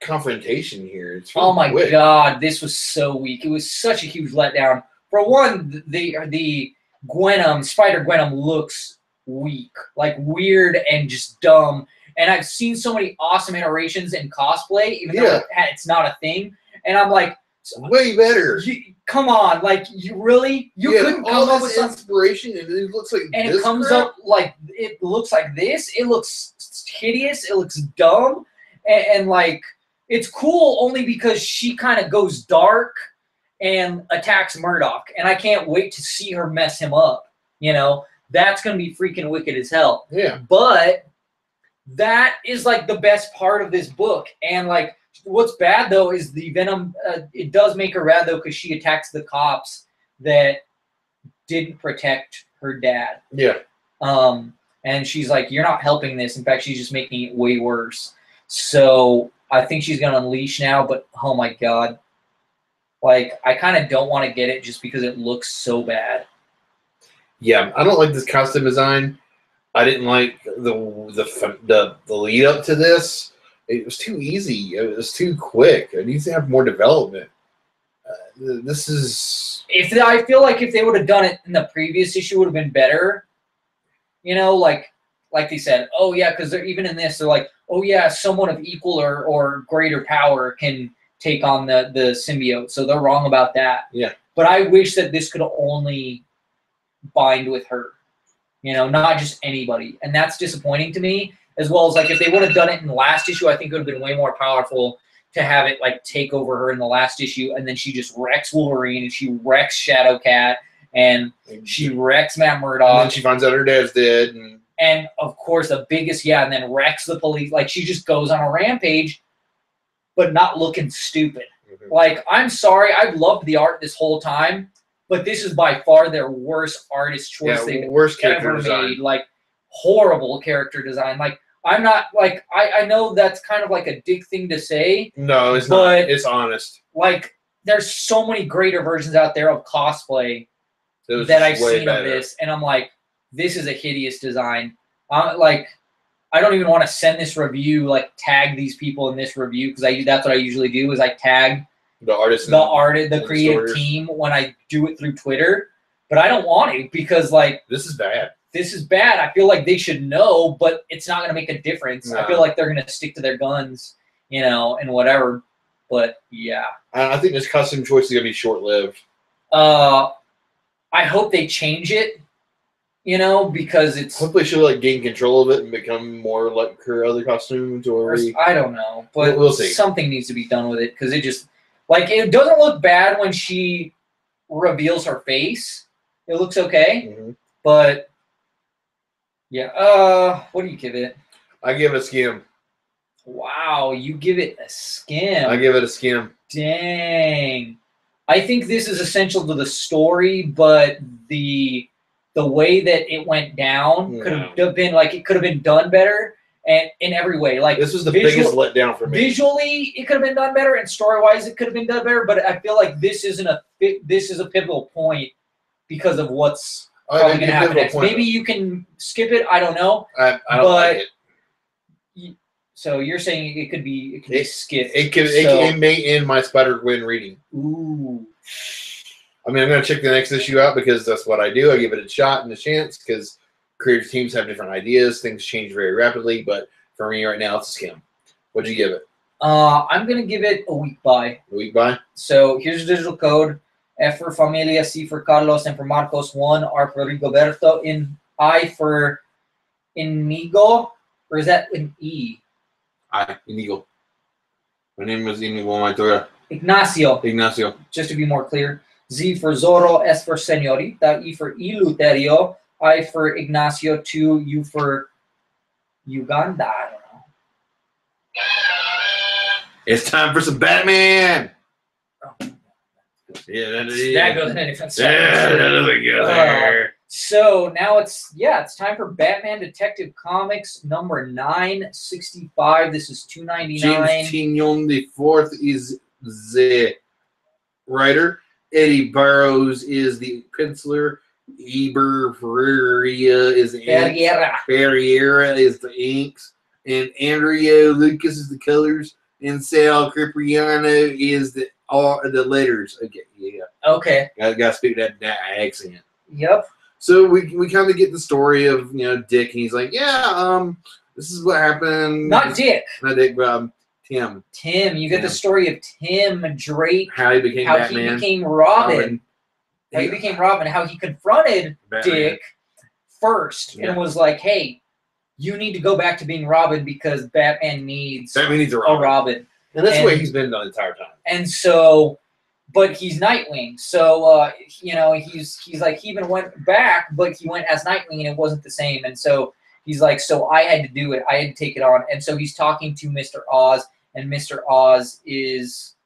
confrontation here. It's really oh my quick. God, this was so weak. It was such a huge letdown. For one, the Gwenum, Spider-Gwenum looks weak, like weird and just dumb. And I've seen so many awesome iterations in cosplay, even though it's not a thing. And I'm like, way better. Come on, like you really couldn't come up with some inspiration, and it looks like and this it comes crap? up like it looks like this. It looks hideous. It looks dumb, and like it's cool only because she kind of goes dark and attacks Murdoch, and I can't wait to see her mess him up. You know, that's gonna be freaking wicked as hell. Yeah, but that is like the best part of this book, and like. What's bad though is the Venom. It does make her bad though because she attacks the cops that didn't protect her dad. Yeah. And she's like, "You're not helping this. In fact, she's just making it way worse." So I think she's gonna unleash now. But oh my God, like I kind of don't want to get it just because it looks so bad. Yeah, I don't like this costume design. I didn't like the lead up to this. It was too easy. It was too quick. It needs to have more development. This is... I feel like if they would have done it in the previous issue, it would have been better. You know, like they said, oh yeah, because they're even in this, they're like, oh yeah, someone of equal or greater power can take on the symbiote. So they're wrong about that. Yeah. But I wish that this could only bind with her. You know, not just anybody. And that's disappointing to me. As well as like if they would have done it in the last issue, I think it would have been way more powerful to have it like take over her in the last issue, and then she just wrecks Wolverine and she wrecks Shadowcat and she wrecks Matt Murdock. And then she finds out her dad's dead, and of course the biggest and then wrecks the police. Like she just goes on a rampage, but not looking stupid. Mm-hmm. Like I'm sorry, I've loved the art this whole time, but this is by far their worst artist choice they've ever made. Like horrible character design. Like. I'm not like I know that's kind of like a dick thing to say. No, it's not. It's honest. Like there's so many greater versions out there of cosplay that I've seen of this, and I'm like, this is a hideous design. Like I don't even want to send this review, like tag these people in this review because that's what I usually do is I tag the artist, the creative team when I do it through Twitter. But I don't want to because like this is bad. This is bad. I feel like they should know, but it's not going to make a difference. No. I feel like they're going to stick to their guns, you know, and whatever. But, yeah. I think this costume choice is going to be short-lived. I hope they change it, you know, because it's... Hopefully she'll, like, gain control of it and become more like her other costumes. Or I don't know. But we'll see. Something needs to be done with it because it just... Like, it doesn't look bad when she reveals her face. It looks okay. Mm-hmm. But... Yeah. What do you give it? I give it a skim. Wow, you give it a skim. I give it a skim. Dang. I think this is essential to the story, but the way that it went down could have been like it could have been done better, and in every way. Like this was the biggest letdown for me. Visually, it could have been done better, and story-wise, it could have been done better. But I feel like this is a pivotal point because of what's probably going to happen next. Maybe you can skip it. I don't know. I don't like it. So you're saying it could be skipped. It may end my Spider-Gwen reading. Ooh. I mean, I'm going to check the next issue out because that's what I do. I give it a shot and a chance because creative teams have different ideas. Things change very rapidly, but for me right now, it's a skim. What'd you give it? I'm going to give it a week by. A week by? So here's the digital code. F for Familia, C for Carlos, and for Marcos, 1, R for Rigoberto, I for Inigo, or is that an E? Inigo. My name is Inigo Montoya. Ignacio. Just to be more clear. Z for Zorro, S for Señorita, E for Iluterio, I for Ignacio, 2, U for Uganda. I don't know. It's time for some Batman. Oh. Yeah, that goes in a different Yeah, that doesn't go there. So now it's time for Batman Detective Comics number 965. This is $2.99. James Tynion the fourth is the writer. Eddie Burrows is the penciler. Eber Ferreira is the inks. Ferreira is the inks. And Andrea Lucas is the colors. And Sal Cipriano is the letters. Okay, yeah. Okay. Gotta speak that accent. Yep. So we kind of get the story of Dick, and he's like, this is what happened. Not Dick, but Tim. Tim. You get the story of Tim Drake. How he became Batman. How he became Robin. How he confronted Batman. Dick first and was like, "Hey, you need to go back to being Robin because Batman needs a Robin." And that's the way he's been the entire time. And so, but he's Nightwing. So, he's like, he even went back, but he went as Nightwing and it wasn't the same. And so he's like, so I had to do it. I had to take it on. And so he's talking to Mr. Oz, and Mr. Oz is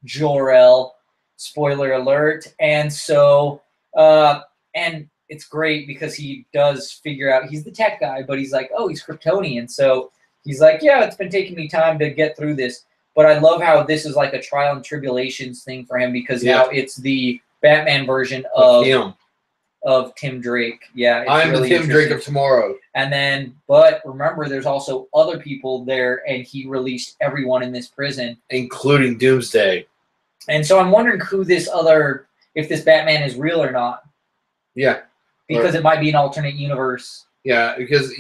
Jor-El. Spoiler alert. And so, and it's great because he does figure out he's the tech guy, but he's like, oh, he's Kryptonian. So he's like, yeah, it's been taking me time to get through this. But I love how this is like a trial and tribulations thing for him because now it's the Batman version of Tim Drake. Yeah, I'm really the Tim Drake of tomorrow. And then, but remember, there's also other people there, and he released everyone in this prison, including Doomsday. And so I'm wondering if this Batman is real or not. Yeah, because it might be an alternate universe. Yeah, because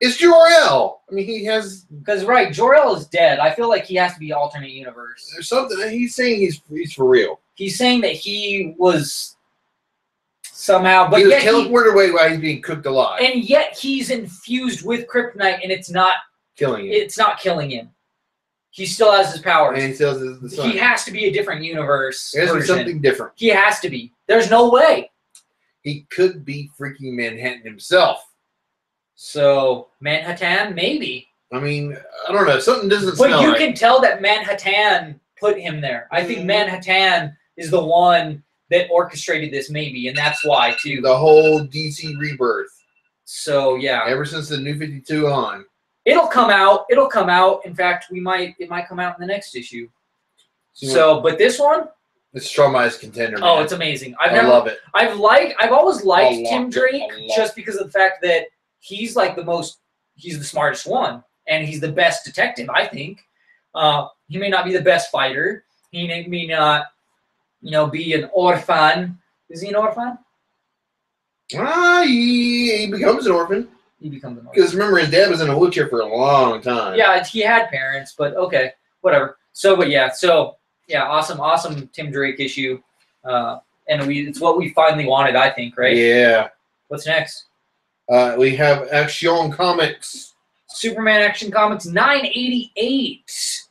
it's Jor-El. I mean, he has... Because, right, Jor-El is dead. I feel like he has to be alternate universe. There's something... He's saying he's for real. He's saying that he was somehow... But he was teleported away while he's being cooked alive. And yet he's infused with kryptonite, and it's not... killing him. It's not killing him. He still has his powers. And he still has the sun. He has to be a different universe. It has to be something different. He has to be. There's no way. He could be freaking Manhattan himself. So, Manhattan, maybe. I mean, I don't know. Something doesn't smell right. But you can tell that Manhattan put him there. I think Manhattan is the one that orchestrated this, maybe, and that's why, too. The whole DC rebirth. So, yeah. Ever since the New 52 on. It'll come out. It'll come out. In fact, it might come out in the next issue. So, but this one? It's Stromai's contender, man. Oh, it's amazing. I love it. I've always liked Tim Drake just because of the fact that he's like he's the smartest one, and he's the best detective, I think. He may not be the best fighter. He may not, be an orphan. Is he an orphan? He becomes an orphan. He becomes an orphan. Because remember, his dad was in a wheelchair for a long time. Yeah, he had parents, but okay, whatever. Yeah, awesome Tim Drake issue. And it's what we finally wanted, I think, right? Yeah. What's next? We have Action Comics. Superman Action Comics 988.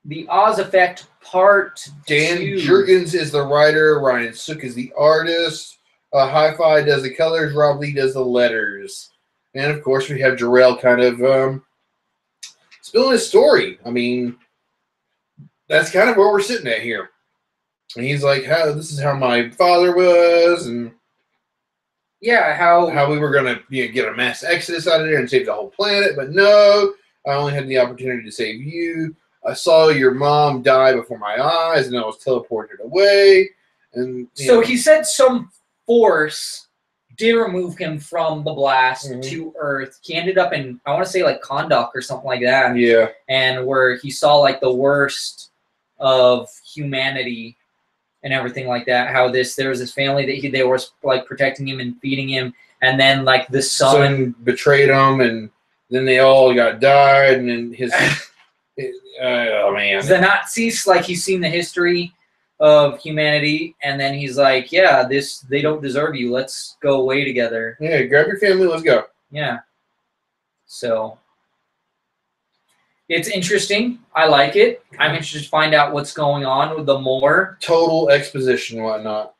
The Oz Effect Part 2. Dan Jurgens is the writer. Ryan Sook is the artist. Hi-Fi does the colors. Rob Lee does the letters. And, of course, we have Jor-El kind of spilling his story. I mean, that's kind of where we're sitting at here. And he's like, this is how my father was, and yeah, how we were going to get a mass exodus out of there and save the whole planet, but no, I only had the opportunity to save you. I saw your mom die before my eyes, and I was teleported away. And so he said some force did remove him from the blast Mhm. to Earth. He ended up in, I want to say, like Kondak or something like that. Yeah. And where he saw like the worst of humanity and everything like that. How there was this family that they were like protecting him and feeding him, and then like the son betrayed him, and then they all died, and then his oh man, the Nazis, like he's seen the history of humanity, and then he's like, yeah, they don't deserve you. Let's go away together. yeah, grab your family, let's go. Yeah. So it's interesting. I like it. I'm interested to find out what's going on with the more. Total exposition and whatnot.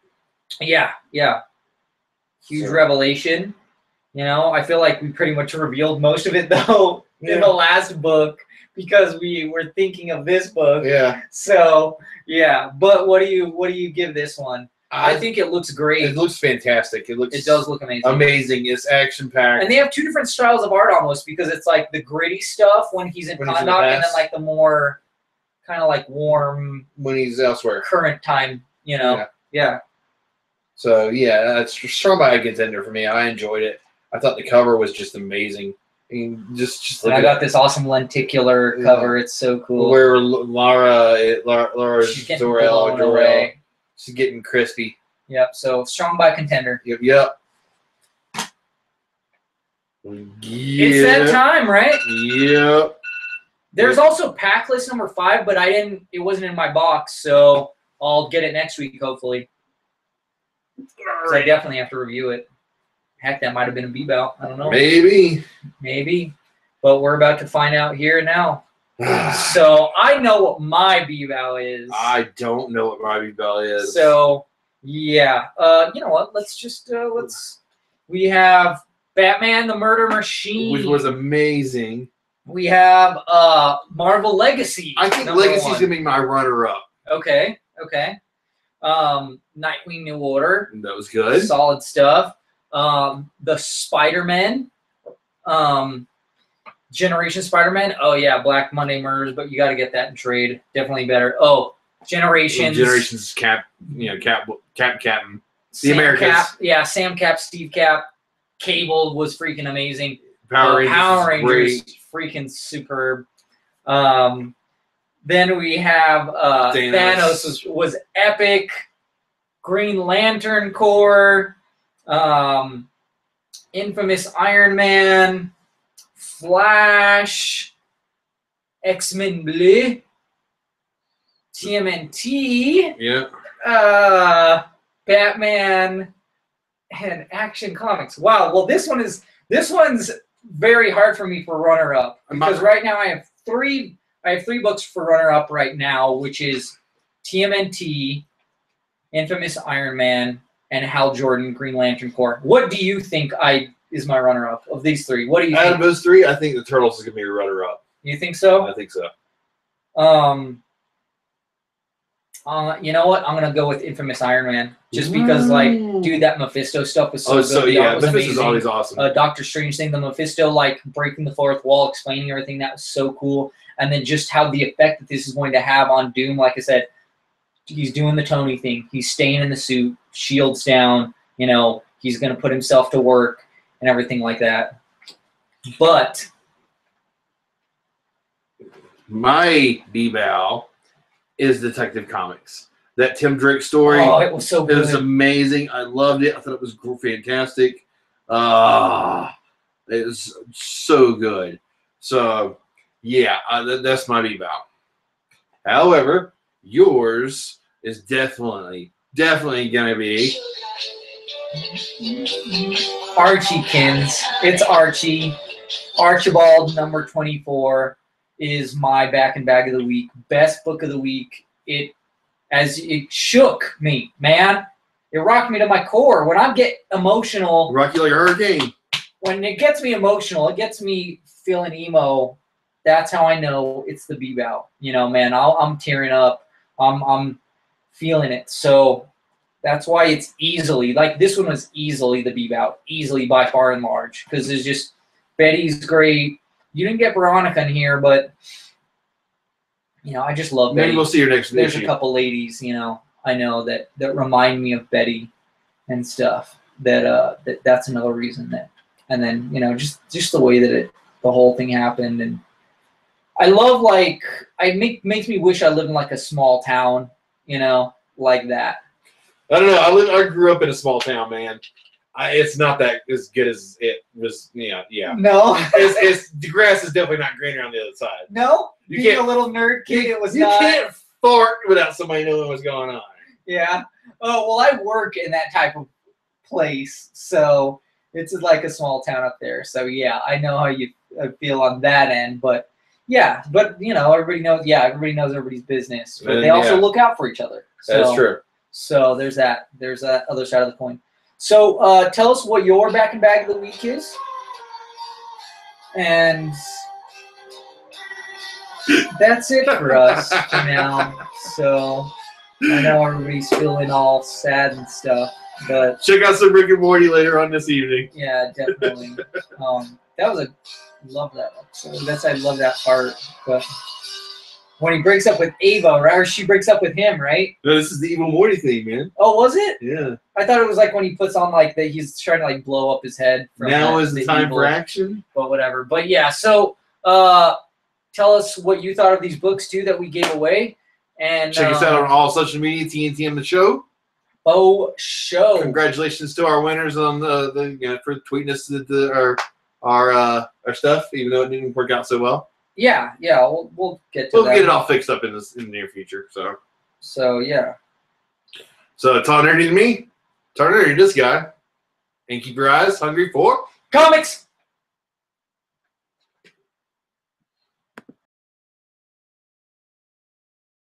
Yeah, yeah. Huge So- revelation. You know, I feel like we pretty much revealed most of it though in the last book because we were thinking of this book. Yeah. So yeah. But what do you give this one? I think it looks great. It looks fantastic. It does look amazing. amazing. It's action packed. And they have two different styles of art almost, because it's like the gritty stuff when he's in Kondak, and then past. like the more kind of like warm When he's elsewhere. current time, you know. Yeah. So yeah, that's strong by a contender for me. I enjoyed it. I thought the cover was just amazing. I mean, just And look I at got this awesome lenticular cover. It's so cool. where Laura She's getting Jor-El, blown away. she's getting crispy. Yep. So strong by contender. Yep. It's that time, right? Yep. There's also pack list number 5, but it wasn't in my box, so I'll get it next week hopefully. So I definitely have to review it. Heck, that might have been a B-bout. I don't know. Maybe. But we're about to find out here now. So I know what my B-bout is. I don't know what my B-Bell is. So yeah. You know what? Let's just we have Batman the Murder Machine. Which was amazing. We have Marvel Legacy. I think number Legacy's 1. gonna be my runner-up. Okay. Nightwing New Order. That was good. Solid stuff. The Spider-Man. Generation Spider-Man. Oh yeah, Black Monday Murders, but you got to get that in trade. Definitely better. Oh, Generations. Generations Captain. Sam Americans. Cap. Yeah, Sam Cap, Steve Cap. Cable was freaking amazing. Power Rangers great. freaking superb. Then we have Thanos was epic. Green Lantern Corps. Infamous Iron Man. Flash. X-Men Bleu. TMNT. Yeah. Batman. And Action Comics. Wow. Well, this one's very hard for me for runner-up, because right now I have three books for runner-up right now, which is TMNT, Infamous Iron Man, and Hal Jordan, Green Lantern Corps. What do you think is my runner-up of these 3? What do you think? Out of those 3, I think the Turtles is gonna be your runner-up. You think so? I think so. You know what? I'm gonna go with Infamous Iron Man, just because, like, dude, that Mephisto stuff was so good. So The art yeah, was Mephisto's amazing. always awesome. Doctor Strange thing, the Mephisto, like, breaking the fourth wall, explaining everything, that was so cool. And then just how the effect that this is going to have on Doom, like I said, he's doing the Tony thing. He's staying in the suit, shields down, you know, he's going to put himself to work and everything like that. But my B-Bow is Detective Comics. That Tim Drake story. Oh, it was so good. It was amazing. I loved it. I thought it was fantastic. It was so good. So, yeah, that's my B-Bow. However, yours is definitely going to be Archiekins. It's Archie. Archibald number 24 is my back and bag of the week. Best book of the week. It shook me, man. It rocked me to my core. When I get emotional, Rocky like a hurricane. when it gets me emotional, it gets me feeling emo. That's how I know it's the B-Bout. You know, man, I'm tearing up. I'm feeling it. So that's why it's easily, like, this one was easily the B-Bout, easily by far and large, because there's just, Betty's great. You didn't get Veronica in here, but, you know, I just love Betty. Maybe we'll see your next There's issue. a couple ladies, you know, I know that remind me of Betty. and stuff. That's another reason that. And then just the way that the whole thing happened, and I love makes me wish I lived in like a small town, like that. I don't know. I grew up in a small town, man. It's not that as good as it was. Yeah. No, the grass is definitely not greener on the other side. no. You Being can't- a little nerd kid, it was You not. can't fart without somebody knowing what's going on. Yeah. Oh well, I work in that type of place, so it's like a small town up there. So yeah, I know how you feel on that end, but yeah, everybody knows. Yeah, everybody knows everybody's business, but they also look out for each other. So, That's true. So there's that. There's that other side of the coin. So tell us what your back and bag of the week is, and that's it for us for now. So I know everybody's feeling all sad and stuff, but Check out some Rick and Morty later on this evening. yeah, definitely. Love that episode. I love that part. But when he breaks up with Ava, right? Or she breaks up with him, right? No, this is the Evil Morty theme, man. Oh, was it? Yeah. I thought it was like when he puts on like that he's trying to like blow up his head. From Now is the time evil, for action. but whatever. But yeah, so tell us what you thought of these books too that we gave away, and Check us out on all social media. TNTM the show. Show. Congratulations to our winners on for tweeting us our stuff, even though it didn't work out so well. Yeah, we'll get to We'll that. get it all fixed up in the near future. So yeah. So tall nerdy to me, tall nerdy to this guy, and keep your eyes hungry for Comics.